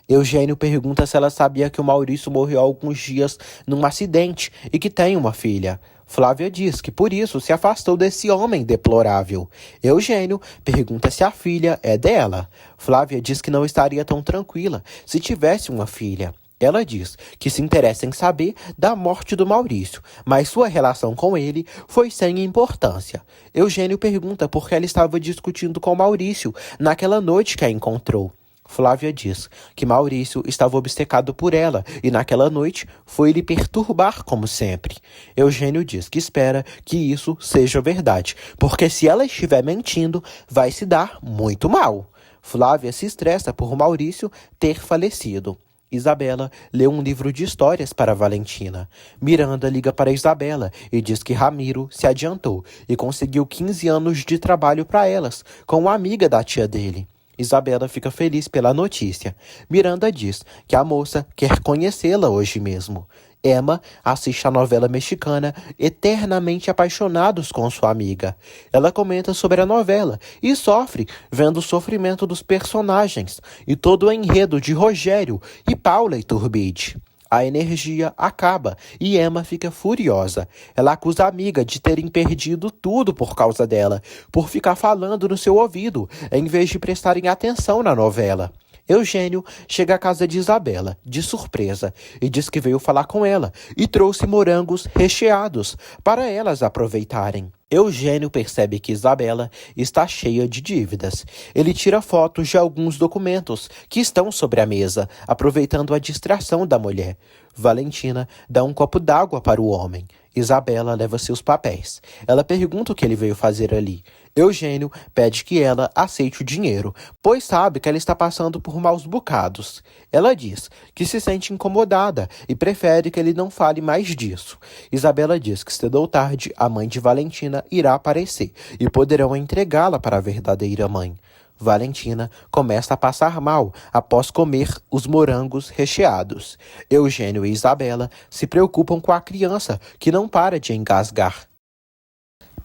Eugênio pergunta se ela sabia que o Maurício morreu há alguns dias num acidente e que tem uma filha. Flávia diz que por isso se afastou desse homem deplorável. Eugênio pergunta se a filha é dela. Flávia diz que não estaria tão tranquila se tivesse uma filha. Ela diz que se interessa em saber da morte do Maurício, mas sua relação com ele foi sem importância. Eugênio pergunta por que ela estava discutindo com Maurício naquela noite que a encontrou. Flávia diz que Maurício estava obcecado por ela e naquela noite foi lhe perturbar como sempre. Eugênio diz que espera que isso seja verdade, porque se ela estiver mentindo, vai se dar muito mal. Flávia se estressa por Maurício ter falecido. Isabela lê um livro de histórias para Valentina. Miranda liga para Isabela e diz que Ramiro se adiantou e conseguiu 15 anos de trabalho para elas, com uma amiga da tia dele. Isabela fica feliz pela notícia. Miranda diz que a moça quer conhecê-la hoje mesmo. Emma assiste a novela mexicana Eternamente Apaixonados com sua amiga. Ela comenta sobre a novela e sofre vendo o sofrimento dos personagens e todo o enredo de Rogério e Paula Iturbide. A energia acaba e Emma fica furiosa. Ela acusa a amiga de terem perdido tudo por causa dela, por ficar falando no seu ouvido, em vez de prestarem atenção na novela. Eugênio chega à casa de Isabela, de surpresa, e diz que veio falar com ela e trouxe morangos recheados para elas aproveitarem. Eugênio percebe que Isabela está cheia de dívidas. Ele tira fotos de alguns documentos que estão sobre a mesa, aproveitando a distração da mulher. Valentina dá um copo d'água para o homem. Isabela leva seus papéis. Ela pergunta o que ele veio fazer ali. Eugênio pede que ela aceite o dinheiro, pois sabe que ela está passando por maus bocados. Ela diz que se sente incomodada e prefere que ele não fale mais disso. Isabela diz que cedo ou tarde a mãe de Valentina irá aparecer e poderão entregá-la para a verdadeira mãe. Valentina começa a passar mal após comer os morangos recheados. Eugênio e Isabela se preocupam com a criança, que não para de engasgar.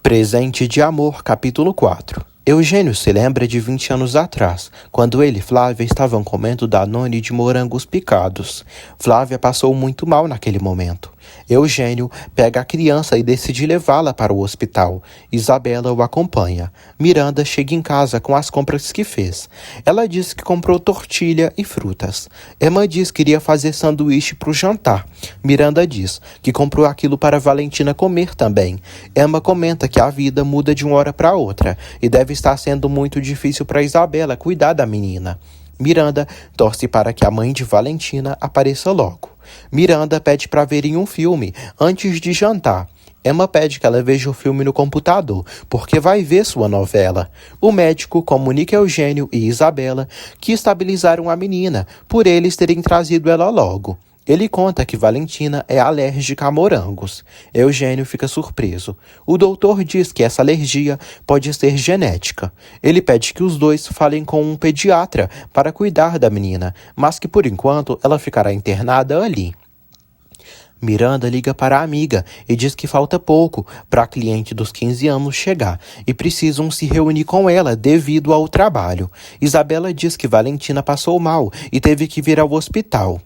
Presente de Amor, capítulo 4. Eugênio se lembra de 20 anos atrás, quando ele e Flávia estavam comendo danone de morangos picados. Flávia passou muito mal naquele momento. Eugênio pega a criança e decide levá-la para o hospital. Isabela o acompanha. Miranda chega em casa com as compras que fez. Ela diz que comprou tortilha e frutas. Emma diz que iria fazer sanduíche para o jantar. Miranda diz que comprou aquilo para Valentina comer também. Emma comenta que a vida muda de uma hora para outra e deve estar sendo muito difícil para Isabela cuidar da menina. Miranda torce para que a mãe de Valentina apareça logo. Miranda pede para verem um filme antes de jantar. Emma pede que ela veja o filme no computador, porque vai ver sua novela. O médico comunica a Eugênio e Isabela que estabilizaram a menina, por eles terem trazido ela logo. Ele conta que Valentina é alérgica a morangos. Eugênio fica surpreso. O doutor diz que essa alergia pode ser genética. Ele pede que os dois falem com um pediatra para cuidar da menina, mas que por enquanto ela ficará internada ali. Miranda liga para a amiga e diz que falta pouco para a cliente dos 15 anos chegar e precisam se reunir com ela devido ao trabalho. Isabela diz que Valentina passou mal e teve que vir ao hospital.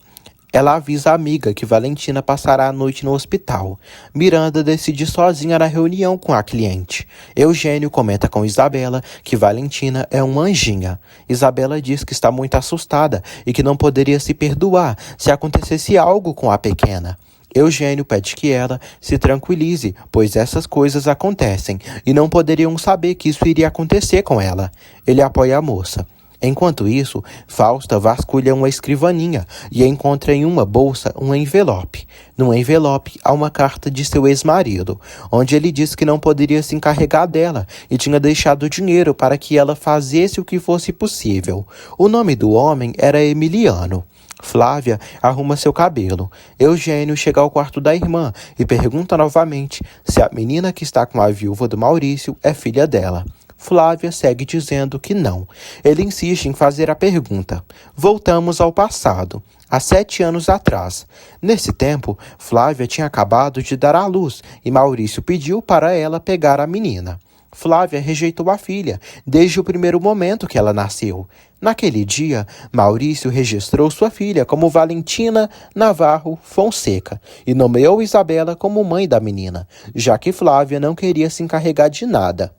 Ela avisa a amiga que Valentina passará a noite no hospital. Miranda decide sozinha na reunião com a cliente. Eugênio comenta com Isabela que Valentina é uma anjinha. Isabela diz que está muito assustada e que não poderia se perdoar se acontecesse algo com a pequena. Eugênio pede que ela se tranquilize, pois essas coisas acontecem e não poderiam saber que isso iria acontecer com ela. Ele apoia a moça. Enquanto isso, Fausta vasculha uma escrivaninha e encontra em uma bolsa um envelope. No envelope há uma carta de seu ex-marido, onde ele diz que não poderia se encarregar dela e tinha deixado dinheiro para que ela fizesse o que fosse possível. O nome do homem era Emiliano. Flávia arruma seu cabelo. Eugênio chega ao quarto da irmã e pergunta novamente se a menina que está com a viúva do Maurício é filha dela. Flávia segue dizendo que não. Ele insiste em fazer a pergunta. Voltamos ao passado, há 7 anos atrás. Nesse tempo, Flávia tinha acabado de dar à luz e Maurício pediu para ela pegar a menina. Flávia rejeitou a filha desde o primeiro momento que ela nasceu. Naquele dia, Maurício registrou sua filha como Valentina Navarro Fonseca e nomeou Isabela como mãe da menina, já que Flávia não queria se encarregar de nada.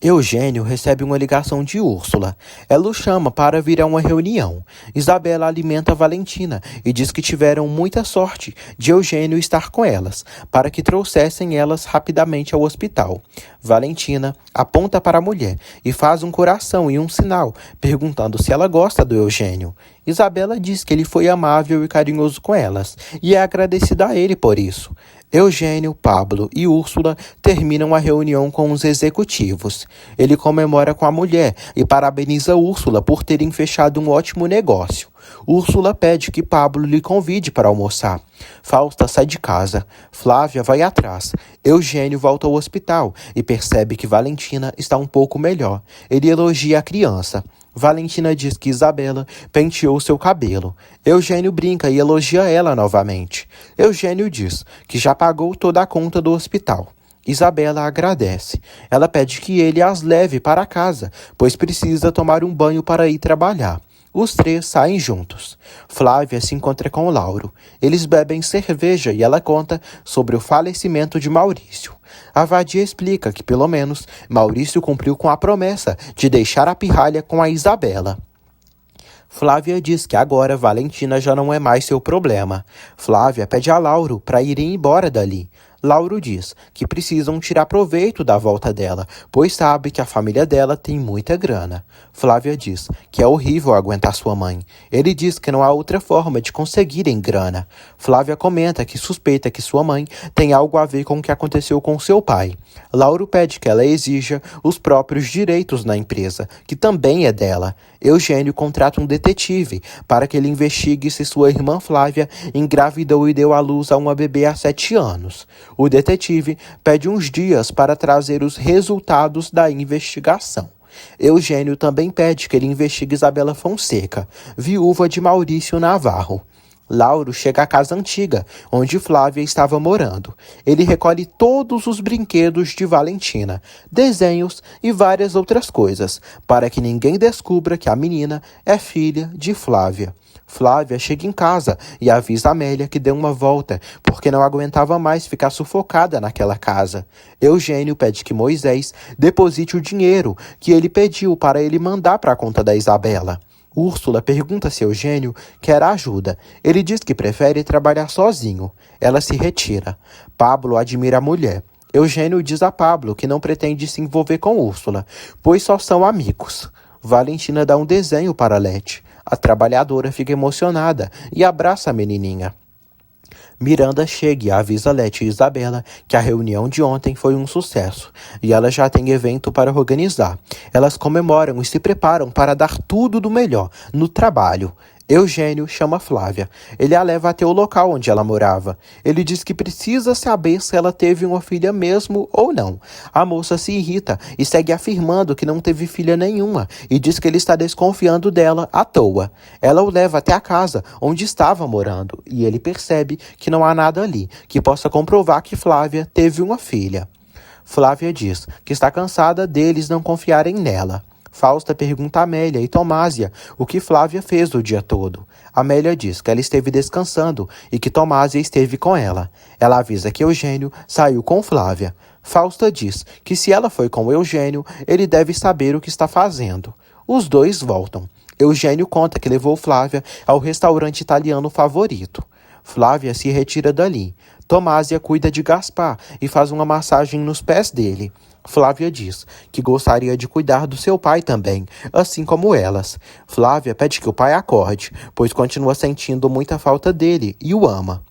Eugênio recebe uma ligação de Úrsula. Ela o chama para vir a uma reunião. Isabela alimenta Valentina e diz que tiveram muita sorte de Eugênio estar com elas, para que trouxessem elas rapidamente ao hospital. Valentina aponta para a mulher e faz um coração e um sinal, perguntando se ela gosta do Eugênio. Isabela diz que ele foi amável e carinhoso com elas, e é agradecida a ele por isso. Eugênio, Pablo e Úrsula terminam a reunião com os executivos. Ele comemora com a mulher e parabeniza Úrsula por terem fechado um ótimo negócio. Úrsula pede que Pablo lhe convide para almoçar. Fausta sai de casa. Flávia vai atrás. Eugênio volta ao hospital e percebe que Valentina está um pouco melhor. Ele elogia a criança. Valentina diz que Isabela penteou seu cabelo. Eugênio brinca e elogia ela novamente. Eugênio diz que já pagou toda a conta do hospital. Isabela agradece. Ela pede que ele as leve para casa, pois precisa tomar um banho para ir trabalhar. Os 3 saem juntos. Flávia se encontra com Lauro. Eles bebem cerveja e ela conta sobre o falecimento de Maurício. A vadia explica que, pelo menos, Maurício cumpriu com a promessa de deixar a pirralha com a Isabela. Flávia diz que agora Valentina já não é mais seu problema. Flávia pede a Lauro para irem embora dali. Lauro diz que precisam tirar proveito da volta dela, pois sabe que a família dela tem muita grana. Flávia diz que é horrível aguentar sua mãe. Ele diz que não há outra forma de conseguirem grana. Flávia comenta que suspeita que sua mãe tem algo a ver com o que aconteceu com seu pai. Lauro pede que ela exija os próprios direitos na empresa, que também é dela. Eugênio contrata um detetive para que ele investigue se sua irmã Flávia engravidou e deu à luz a uma bebê há 7 anos. O detetive pede uns dias para trazer os resultados da investigação. Eugênio também pede que ele investigue Isabela Fonseca, viúva de Maurício Navarro. Lauro chega à casa antiga, onde Flávia estava morando. Ele recolhe todos os brinquedos de Valentina, desenhos e várias outras coisas, para que ninguém descubra que a menina é filha de Flávia. Flávia chega em casa e avisa Amélia que deu uma volta, porque não aguentava mais ficar sufocada naquela casa. Eugênio pede que Moisés deposite o dinheiro que ele pediu para ele mandar para a conta da Isabela. Úrsula pergunta se Eugênio quer ajuda. Ele diz que prefere trabalhar sozinho. Ela se retira. Pablo admira a mulher. Eugênio diz a Pablo que não pretende se envolver com Úrsula, pois só são amigos. Valentina dá um desenho para Lete. A trabalhadora fica emocionada e abraça a menininha. Miranda chega e avisa Lete e Isabela que a reunião de ontem foi um sucesso e ela já tem evento para organizar. Elas comemoram e se preparam para dar tudo do melhor no trabalho. Eugênio chama Flávia. Ele a leva até o local onde ela morava. Ele diz que precisa saber se ela teve uma filha mesmo ou não. A moça se irrita e segue afirmando que não teve filha nenhuma e diz que ele está desconfiando dela à toa. Ela o leva até a casa onde estava morando e ele percebe que não há nada ali que possa comprovar que Flávia teve uma filha. Flávia diz que está cansada deles não confiarem nela. Fausta pergunta a Amélia e Tomásia o que Flávia fez o dia todo. Amélia diz que ela esteve descansando e que Tomásia esteve com ela. Ela avisa que Eugênio saiu com Flávia. Fausta diz que se ela foi com Eugênio, ele deve saber o que está fazendo. Os dois voltam. Eugênio conta que levou Flávia ao restaurante italiano favorito. Flávia se retira dali. Tomásia cuida de Gaspar e faz uma massagem nos pés dele. Flávia diz que gostaria de cuidar do seu pai também, assim como elas. Flávia pede que o pai acorde, pois continua sentindo muita falta dele e o ama.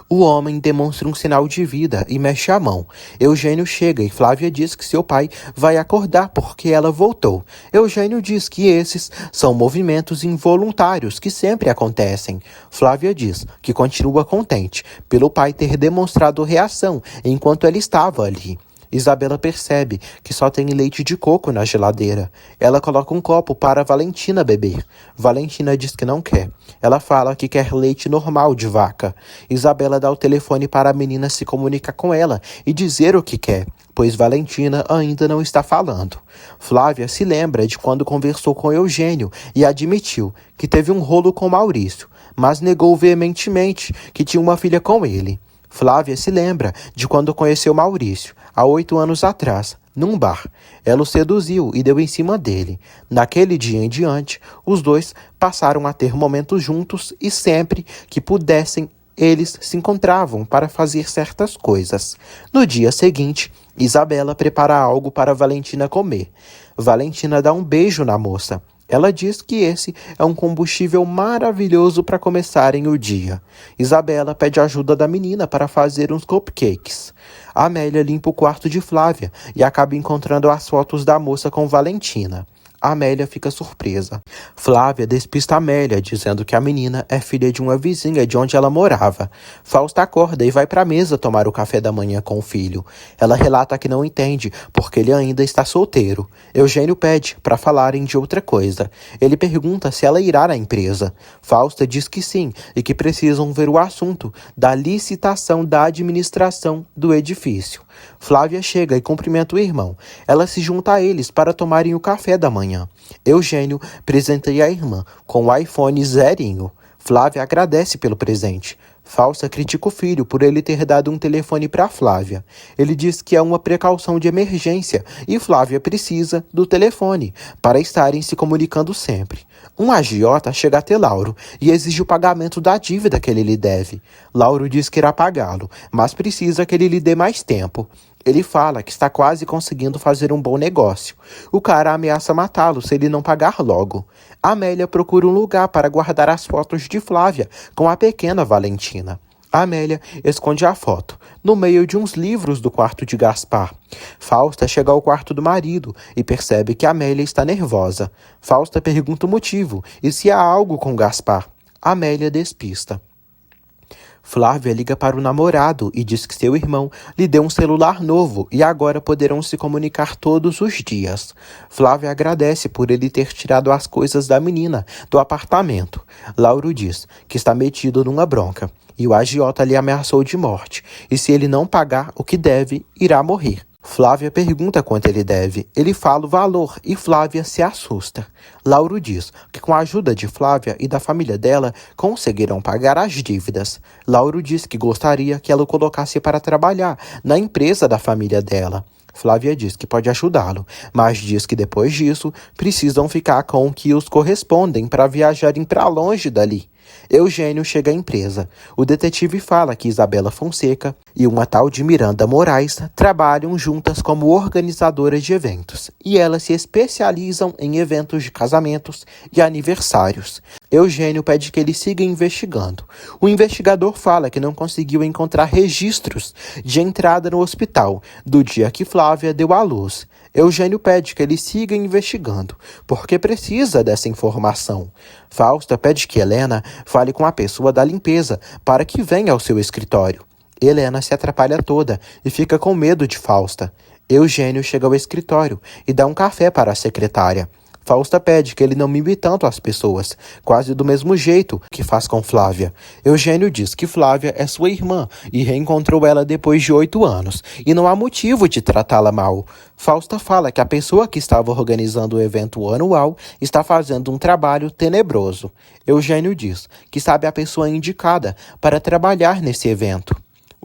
O homem demonstra um sinal de vida e mexe a mão. Eugênio chega e Flávia diz que seu pai vai acordar porque ela voltou. Eugênio diz que esses são movimentos involuntários que sempre acontecem. Flávia diz que continua contente pelo pai ter demonstrado reação enquanto ela estava ali. Isabela percebe que só tem leite de coco na geladeira. Ela coloca um copo para Valentina beber. Valentina diz que não quer. Ela fala que quer leite normal de vaca. Isabela dá o telefone para a menina se comunicar com ela e dizer o que quer, pois Valentina ainda não está falando. Flávia se lembra de quando conversou com Eugênio e admitiu que teve um rolo com Maurício, mas negou veementemente que tinha uma filha com ele. Flávia se lembra de quando conheceu Maurício, há 8 anos atrás, num bar. Ela o seduziu e deu em cima dele. Naquele dia em diante, os dois passaram a ter momentos juntos e sempre que pudessem, eles se encontravam para fazer certas coisas. No dia seguinte, Isabela prepara algo para Valentina comer. Valentina dá um beijo na moça. Ela diz que esse é um combustível maravilhoso para começarem o dia. Isabela pede ajuda da menina para fazer uns cupcakes. A Amélia limpa o quarto de Flávia e acaba encontrando as fotos da moça com Valentina. A Amélia fica surpresa. Flávia despista a Amélia, dizendo que a menina é filha de uma vizinha de onde ela morava. Fausta acorda e vai para a mesa tomar o café da manhã com o filho. Ela relata que não entende, porque ele ainda está solteiro. Eugênio pede para falarem de outra coisa. Ele pergunta se ela irá na empresa. Fausta diz que sim, e que precisam ver o assunto da licitação da administração do edifício. Flávia chega e cumprimenta o irmão. Ela se junta a eles para tomarem o café da manhã. Eugênio presenteia a irmã com o iPhone zerinho. Flávia agradece pelo presente. Fausta critica o filho por ele ter dado um telefone para Flávia. Ele diz que é uma precaução de emergência e Flávia precisa do telefone para estarem se comunicando sempre. Um agiota chega até Lauro e exige o pagamento da dívida que ele lhe deve. Lauro diz que irá pagá-lo, mas precisa que ele lhe dê mais tempo. Ele fala que está quase conseguindo fazer um bom negócio. O cara ameaça matá-lo se ele não pagar logo. Amélia procura um lugar para guardar as fotos de Flávia com a pequena Valentina. Amélia esconde a foto no meio de uns livros do quarto de Gaspar. Fausta chega ao quarto do marido e percebe que Amélia está nervosa. Fausta pergunta o motivo e se há algo com Gaspar. Amélia despista. Flávia liga para o namorado e diz que seu irmão lhe deu um celular novo e agora poderão se comunicar todos os dias. Flávia agradece por ele ter tirado as coisas da menina do apartamento. Lauro diz que está metido numa bronca e o agiota lhe ameaçou de morte e se ele não pagar o que deve, irá morrer. Flávia pergunta quanto ele deve. Ele fala o valor e Flávia se assusta. Lauro diz que com a ajuda de Flávia e da família dela conseguirão pagar as dívidas. Lauro diz que gostaria que ela o colocasse para trabalhar na empresa da família dela. Flávia diz que pode ajudá-lo, mas diz que depois disso precisam ficar com o que os correspondem para viajarem para longe dali. Eugênio chega à empresa. O detetive fala que Isabela Fonseca e uma tal de Miranda Moraes trabalham juntas como organizadoras de eventos e elas se especializam em eventos de casamentos e aniversários. Eugênio pede que ele siga investigando. O investigador fala que não conseguiu encontrar registros de entrada no hospital do dia que Flávia deu à luz. Eugênio pede que ele siga investigando, porque precisa dessa informação. Fausta pede que Helena fale com a pessoa da limpeza para que venha ao seu escritório. Helena se atrapalha toda e fica com medo de Fausta. Eugênio chega ao escritório e dá um café para a secretária. Fausta pede que ele não mime tanto as pessoas, quase do mesmo jeito que faz com Flávia. Eugênio diz que Flávia é sua irmã e reencontrou ela depois de 8 anos, e não há motivo de tratá-la mal. Fausta fala que a pessoa que estava organizando o evento anual está fazendo um trabalho tenebroso. Eugênio diz que sabe a pessoa indicada para trabalhar nesse evento.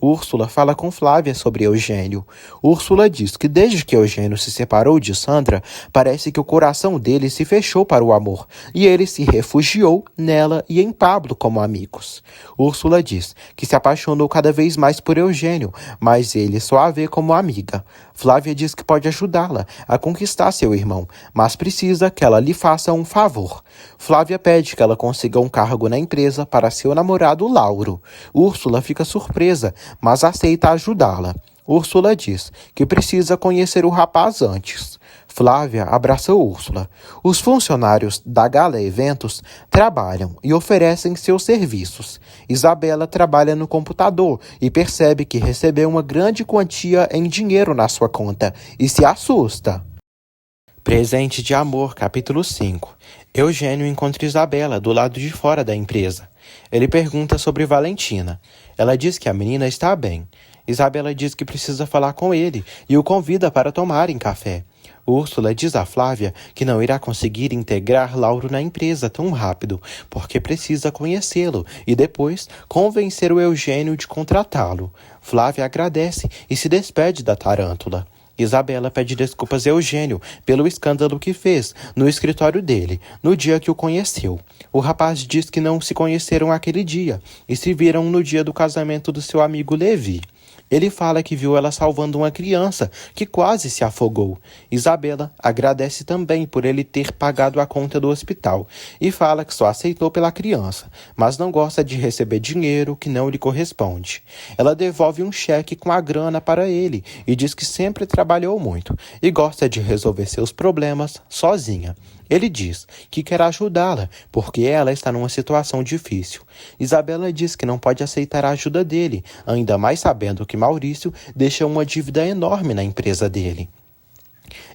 Úrsula fala com Flávia sobre Eugênio. Úrsula diz que desde que Eugênio se separou de Sandra, parece que o coração dele se fechou para o amor, e ele se refugiou nela e em Pablo como amigos. Úrsula diz que se apaixonou cada vez mais por Eugênio, mas ele só a vê como amiga. Flávia diz que pode ajudá-la a conquistar seu irmão, mas precisa que ela lhe faça um favor. Flávia pede que ela consiga um cargo na empresa para seu namorado Lauro. Úrsula fica surpresa, mas aceita ajudá-la. Úrsula diz que precisa conhecer o rapaz antes. Flávia abraça Úrsula. Os funcionários da Gala Eventos trabalham e oferecem seus serviços. Isabela trabalha no computador e percebe que recebeu uma grande quantia em dinheiro na sua conta e se assusta. Presente de Amor, capítulo 5. Eugênio encontra Isabela do lado de fora da empresa. Ele pergunta sobre Valentina. Ela diz que a menina está bem. Isabela diz que precisa falar com ele e o convida para tomarem café. Úrsula diz a Flávia que não irá conseguir integrar Lauro na empresa tão rápido, porque precisa conhecê-lo e depois convencer o Eugênio de contratá-lo. Flávia agradece e se despede da tarântula. Isabela pede desculpas a Eugênio pelo escândalo que fez no escritório dele, no dia que o conheceu. O rapaz diz que não se conheceram aquele dia e se viram no dia do casamento do seu amigo Levi. Ele fala que viu ela salvando uma criança que quase se afogou. Isabela agradece também por ele ter pagado a conta do hospital e fala que só aceitou pela criança, mas não gosta de receber dinheiro que não lhe corresponde. Ela devolve um cheque com a grana para ele e diz que sempre trabalhou muito e gosta de resolver seus problemas sozinha. Ele diz que quer ajudá-la, porque ela está numa situação difícil. Isabela diz que não pode aceitar a ajuda dele, ainda mais sabendo que Maurício deixa uma dívida enorme na empresa dele.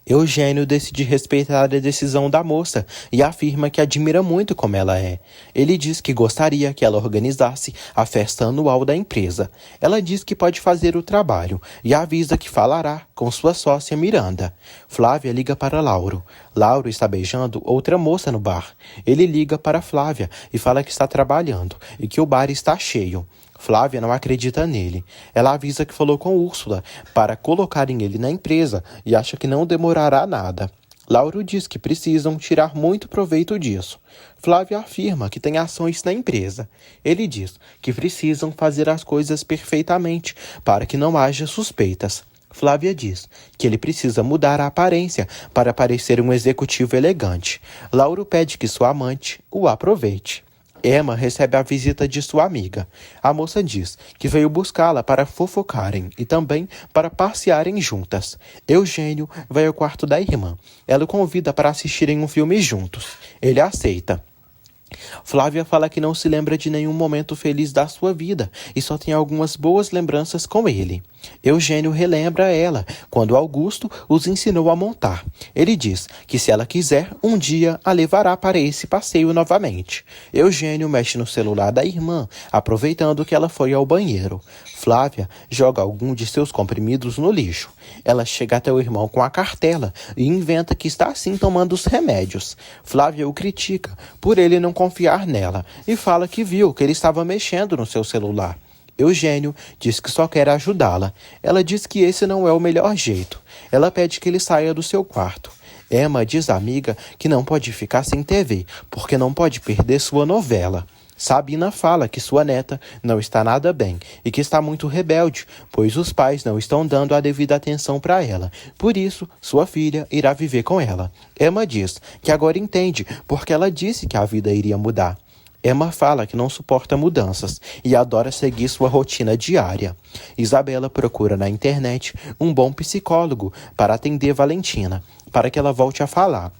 Eugênio decide respeitar a decisão da moça e afirma que admira muito como ela é. Ele diz que gostaria que ela organizasse a festa anual da empresa. Ela diz que pode fazer o trabalho e avisa que falará com sua sócia Miranda. Flávia liga para Lauro. Lauro está beijando outra moça no bar. Ele liga para Flávia e fala que está trabalhando e que o bar está cheio. Flávia não acredita nele. Ela avisa que falou com Úrsula para colocarem ele na empresa e acha que não demorará nada. Lauro diz que precisam tirar muito proveito disso. Flávia afirma que tem ações na empresa. Ele diz que precisam fazer as coisas perfeitamente para que não haja suspeitas. Flávia diz que ele precisa mudar a aparência para parecer um executivo elegante. Lauro pede que sua amante o aproveite. Emma recebe a visita de sua amiga. A moça diz que veio buscá-la para fofocarem e também para passearem juntas. Eugênio vai ao quarto da irmã. Ela o convida para assistirem um filme juntos. Ele aceita. Flávia fala que não se lembra de nenhum momento feliz da sua vida e só tem algumas boas lembranças com ele. Eugênio relembra ela quando Augusto os ensinou a montar. Ele diz que se ela quiser, um dia a levará para esse passeio novamente. Eugênio mexe no celular da irmã, aproveitando que ela foi ao banheiro. Flávia joga algum de seus comprimidos no lixo. Ela chega até o irmão com a cartela e inventa que está assim tomando os remédios. Flávia o critica por ele não confiar nela e fala que viu que ele estava mexendo no seu celular. Eugênio diz que só quer ajudá-la. Ela diz que esse não é o melhor jeito. Ela pede que ele saia do seu quarto. Emma diz à amiga que não pode ficar sem TV, porque não pode perder sua novela. Sabina fala que sua neta não está nada bem e que está muito rebelde, pois os pais não estão dando a devida atenção para ela. Por isso, sua filha irá viver com ela. Emma diz que agora entende porque ela disse que a vida iria mudar. Emma fala que não suporta mudanças e adora seguir sua rotina diária. Isabela procura na internet um bom psicólogo para atender Valentina, para que ela volte a falar.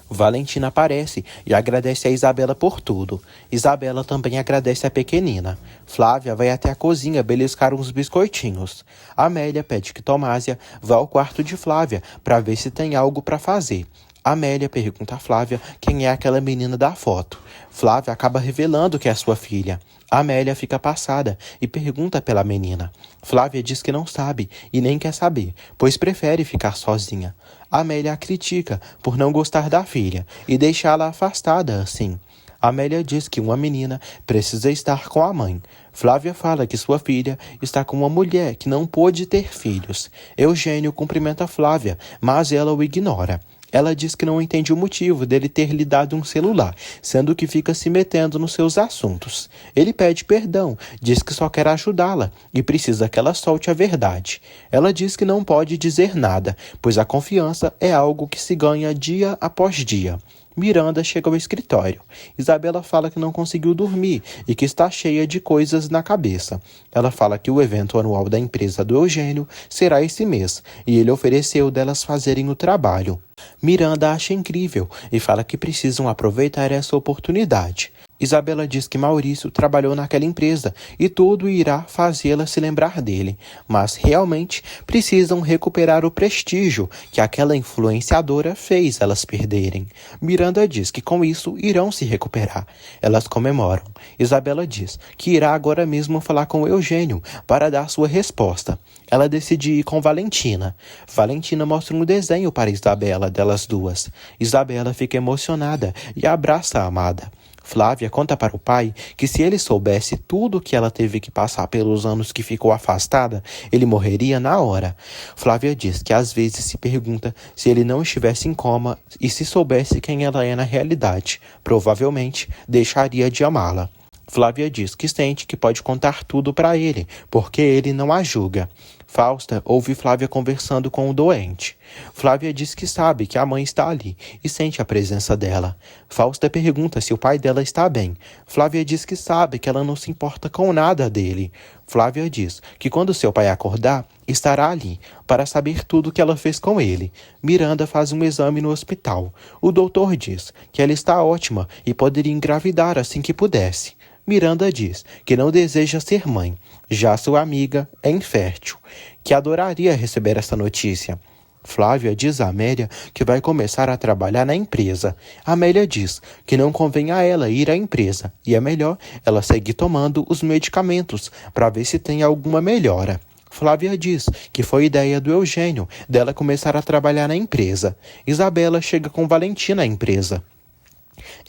Valentina aparece e agradece a Isabela por tudo. Isabela também agradece a pequenina. Flávia vai até a cozinha beliscar uns biscoitinhos. Amélia pede que Tomásia vá ao quarto de Flávia para ver se tem algo para fazer. Amélia pergunta a Flávia quem é aquela menina da foto. Flávia acaba revelando que é sua filha. Amélia fica passada e pergunta pela menina. Flávia diz que não sabe e nem quer saber, pois prefere ficar sozinha. Amélia a critica por não gostar da filha e deixá-la afastada assim. Amélia diz que uma menina precisa estar com a mãe. Flávia fala que sua filha está com uma mulher que não pôde ter filhos. Eugênio cumprimenta Flávia, mas ela o ignora. Ela diz que não entende o motivo dele ter lhe dado um celular, sendo que fica se metendo nos seus assuntos. Ele pede perdão, diz que só quer ajudá-la e precisa que ela solte a verdade. Ela diz que não pode dizer nada, pois a confiança é algo que se ganha dia após dia. Miranda chega ao escritório. Isabela fala que não conseguiu dormir e que está cheia de coisas na cabeça. Ela fala que o evento anual da empresa do Eugênio será esse mês e ele ofereceu delas fazerem o trabalho. Miranda acha incrível e fala que precisam aproveitar essa oportunidade. Isabela diz que Maurício trabalhou naquela empresa e tudo irá fazê-la se lembrar dele, mas realmente precisam recuperar o prestígio que aquela influenciadora fez elas perderem. Miranda diz que com isso irão se recuperar. Elas comemoram. Isabela diz que irá agora mesmo falar com Eugênio para dar sua resposta. Ela decide ir com Valentina. Valentina mostra um desenho para Isabela delas duas. Isabela fica emocionada e abraça a amada. Flávia conta para o pai que se ele soubesse tudo o que ela teve que passar pelos anos que ficou afastada, ele morreria na hora. Flávia diz que às vezes se pergunta se ele não estivesse em coma e se soubesse quem ela é na realidade, provavelmente deixaria de amá-la. Flávia diz que sente que pode contar tudo para ele, porque ele não a julga. Fausta ouve Flávia conversando com o doente. Flávia diz que sabe que a mãe está ali e sente a presença dela. Fausta pergunta se o pai dela está bem. Flávia diz que sabe que ela não se importa com nada dele. Flávia diz que quando seu pai acordar, estará ali para saber tudo o que ela fez com ele. Miranda faz um exame no hospital. O doutor diz que ela está ótima e poderia engravidar assim que pudesse. Miranda diz que não deseja ser mãe, já sua amiga é infértil, que adoraria receber essa notícia. Flávia diz a Amélia que vai começar a trabalhar na empresa. Amélia diz que não convém a ela ir à empresa e é melhor ela seguir tomando os medicamentos para ver se tem alguma melhora. Flávia diz que foi ideia do Eugênio dela começar a trabalhar na empresa. Isabela chega com Valentina à empresa.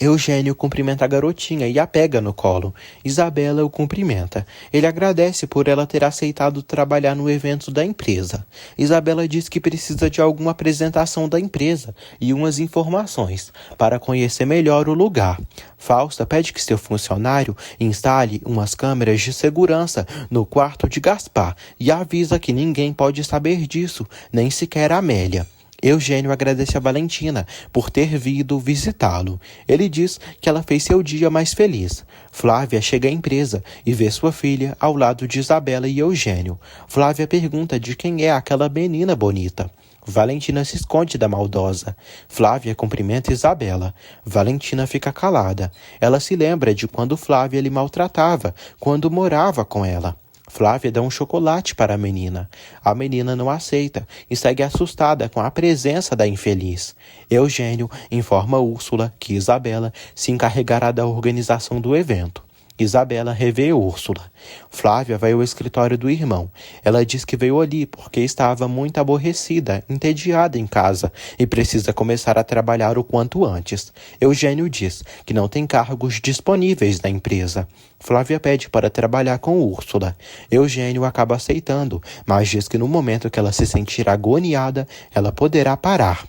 Eugênio cumprimenta a garotinha e a pega no colo. Isabela o cumprimenta. Ele agradece por ela ter aceitado trabalhar no evento da empresa. Isabela diz que precisa de alguma apresentação da empresa e umas informações para conhecer melhor o lugar. Fausta pede que seu funcionário instale umas câmeras de segurança no quarto de Gaspar e avisa que ninguém pode saber disso, nem sequer Amélia. Eugênio agradece a Valentina por ter vindo visitá-lo. Ele diz que ela fez seu dia mais feliz. Flávia chega à empresa e vê sua filha ao lado de Isabela e Eugênio. Flávia pergunta de quem é aquela menina bonita. Valentina se esconde da maldosa. Flávia cumprimenta Isabela. Valentina fica calada. Ela se lembra de quando Flávia lhe maltratava, quando morava com ela. Flávia dá um chocolate para a menina. A menina não aceita e segue assustada com a presença da infeliz. Eugênio informa Úrsula que Isabela se encarregará da organização do evento. Isabela revê Úrsula. Flávia vai ao escritório do irmão. Ela diz que veio ali porque estava muito aborrecida, entediada em casa e precisa começar a trabalhar o quanto antes. Eugênio diz que não tem cargos disponíveis na empresa. Flávia pede para trabalhar com Úrsula. Eugênio acaba aceitando, mas diz que no momento que ela se sentir agoniada, ela poderá parar.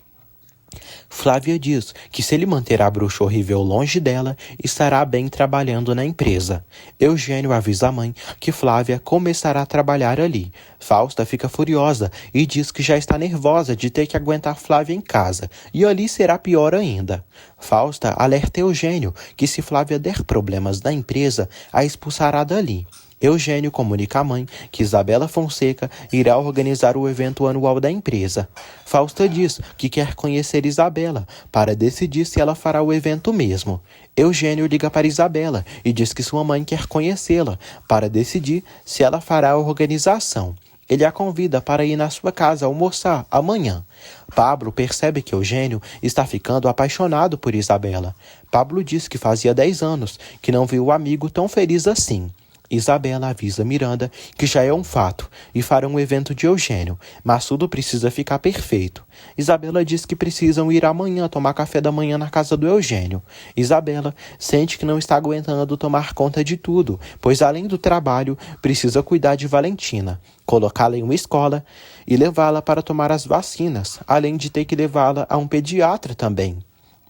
Flávia diz que se ele manter a bruxa horrível longe dela, estará bem trabalhando na empresa. Eugênio avisa a mãe que Flávia começará a trabalhar ali. Fausta fica furiosa e diz que já está nervosa de ter que aguentar Flávia em casa, e ali será pior ainda. Fausta alerta Eugênio que se Flávia der problemas na empresa, a expulsará dali. Eugênio comunica à mãe que Isabela Fonseca irá organizar o evento anual da empresa. Fausta diz que quer conhecer Isabela para decidir se ela fará o evento mesmo. Eugênio liga para Isabela e diz que sua mãe quer conhecê-la para decidir se ela fará a organização. Ele a convida para ir na sua casa almoçar amanhã. Pablo percebe que Eugênio está ficando apaixonado por Isabela. Pablo diz que fazia 10 anos que não viu o amigo tão feliz assim. Isabela avisa Miranda que já é um fato e fará um evento de Eugênio, mas tudo precisa ficar perfeito. Isabela diz que precisam ir amanhã tomar café da manhã na casa do Eugênio. Isabela sente que não está aguentando tomar conta de tudo, pois além do trabalho, precisa cuidar de Valentina, colocá-la em uma escola e levá-la para tomar as vacinas, além de ter que levá-la a um pediatra também.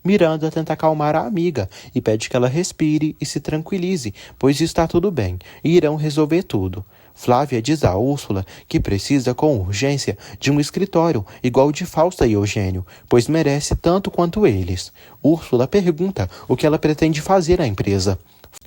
Miranda tenta acalmar a amiga e pede que ela respire e se tranquilize, pois está tudo bem e irão resolver tudo. Flávia diz a Úrsula que precisa com urgência de um escritório igual o de Fausta e Eugênio, pois merece tanto quanto eles. Úrsula pergunta o que ela pretende fazer à empresa.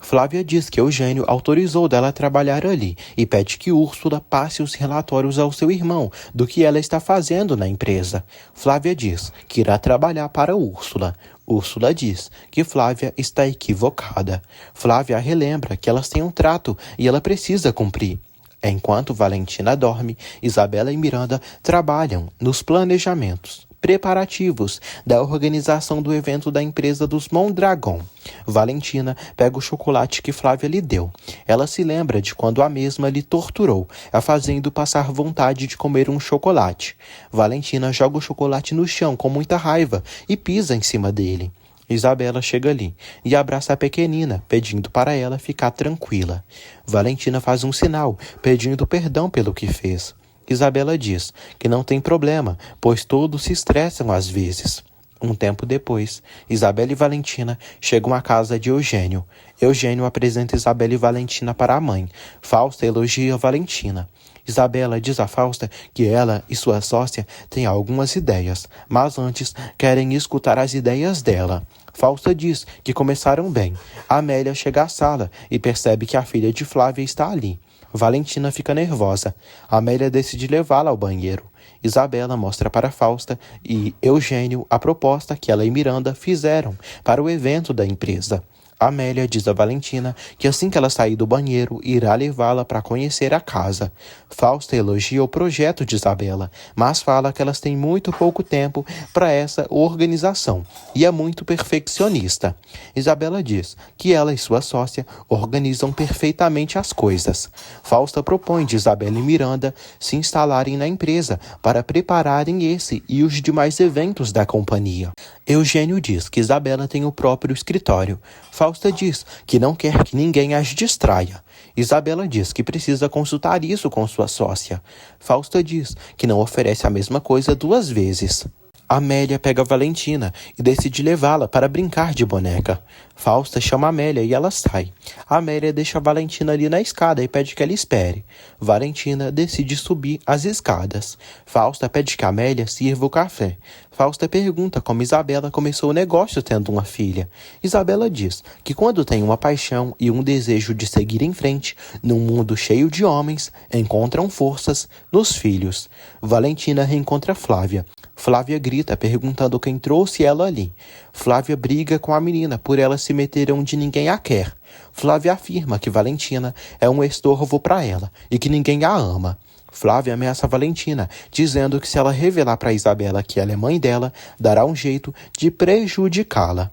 Flávia diz que Eugênio autorizou dela trabalhar ali e pede que Úrsula passe os relatórios ao seu irmão do que ela está fazendo na empresa. Flávia diz que irá trabalhar para Úrsula. Úrsula diz que Flávia está equivocada. Flávia relembra que elas têm um trato e ela precisa cumprir. Enquanto Valentina dorme, Isabela e Miranda trabalham nos planejamentos preparativos da organização do evento da empresa dos Mondragon. Valentina pega o chocolate que Flávia lhe deu. Ela se lembra de quando a mesma lhe torturou, a fazendo passar vontade de comer um chocolate. Valentina joga o chocolate no chão com muita raiva e pisa em cima dele. Isabela chega ali e abraça a pequenina, pedindo para ela ficar tranquila. Valentina faz um sinal, pedindo perdão pelo que fez. Isabela diz que não tem problema, pois todos se estressam às vezes. Um tempo depois, Isabela e Valentina chegam à casa de Eugênio. Eugênio apresenta Isabela e Valentina para a mãe. Fausta elogia Valentina. Isabela diz a Fausta que ela e sua sócia têm algumas ideias, mas antes querem escutar as ideias dela. Fausta diz que começaram bem. Amélia chega à sala e percebe que a filha de Flávia está ali. Valentina fica nervosa. Amélia decide levá-la ao banheiro. Isabela mostra para Fausta e Eugênio a proposta que ela e Miranda fizeram para o evento da empresa. Amélia diz a Valentina que assim que ela sair do banheiro, irá levá-la para conhecer a casa. Fausta elogia o projeto de Isabela, mas fala que elas têm muito pouco tempo para essa organização e é muito perfeccionista. Isabela diz que ela e sua sócia organizam perfeitamente as coisas. Fausta propõe de Isabela e Miranda se instalarem na empresa para prepararem esse e os demais eventos da companhia. Eugênio diz que Isabela tem o próprio escritório. Fausta diz que não quer que ninguém as distraia. Isabela diz que precisa consultar isso com sua sócia. Fausta diz que não oferece a mesma coisa 2 vezes. Amélia pega Valentina e decide levá-la para brincar de boneca. Fausta chama Amélia e ela sai. Amélia deixa Valentina ali na escada e pede que ela espere. Valentina decide subir as escadas. Fausta pede que Amélia sirva o café. Fausta pergunta como Isabela começou o negócio tendo uma filha. Isabela diz que quando tem uma paixão e um desejo de seguir em frente, num mundo cheio de homens, encontram forças nos filhos. Valentina reencontra Flávia. Flávia grita perguntando quem trouxe ela ali. Flávia briga com a menina por ela se meter onde ninguém a quer. Flávia afirma que Valentina é um estorvo para ela e que ninguém a ama. Flávia ameaça Valentina, dizendo que se ela revelar para Isabela que ela é mãe dela, dará um jeito de prejudicá-la.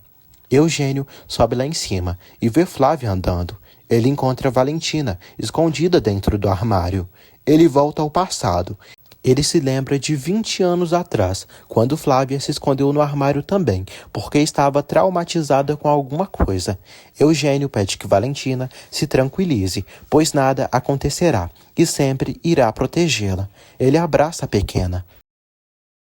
Eugênio sobe lá em cima e vê Flávia andando. Ele encontra Valentina, escondida dentro do armário. Ele volta ao passado. Ele se lembra de 20 anos atrás, quando Flávia se escondeu no armário também, porque estava traumatizada com alguma coisa. Eugênio pede que Valentina se tranquilize, pois nada acontecerá e sempre irá protegê-la. Ele abraça a pequena.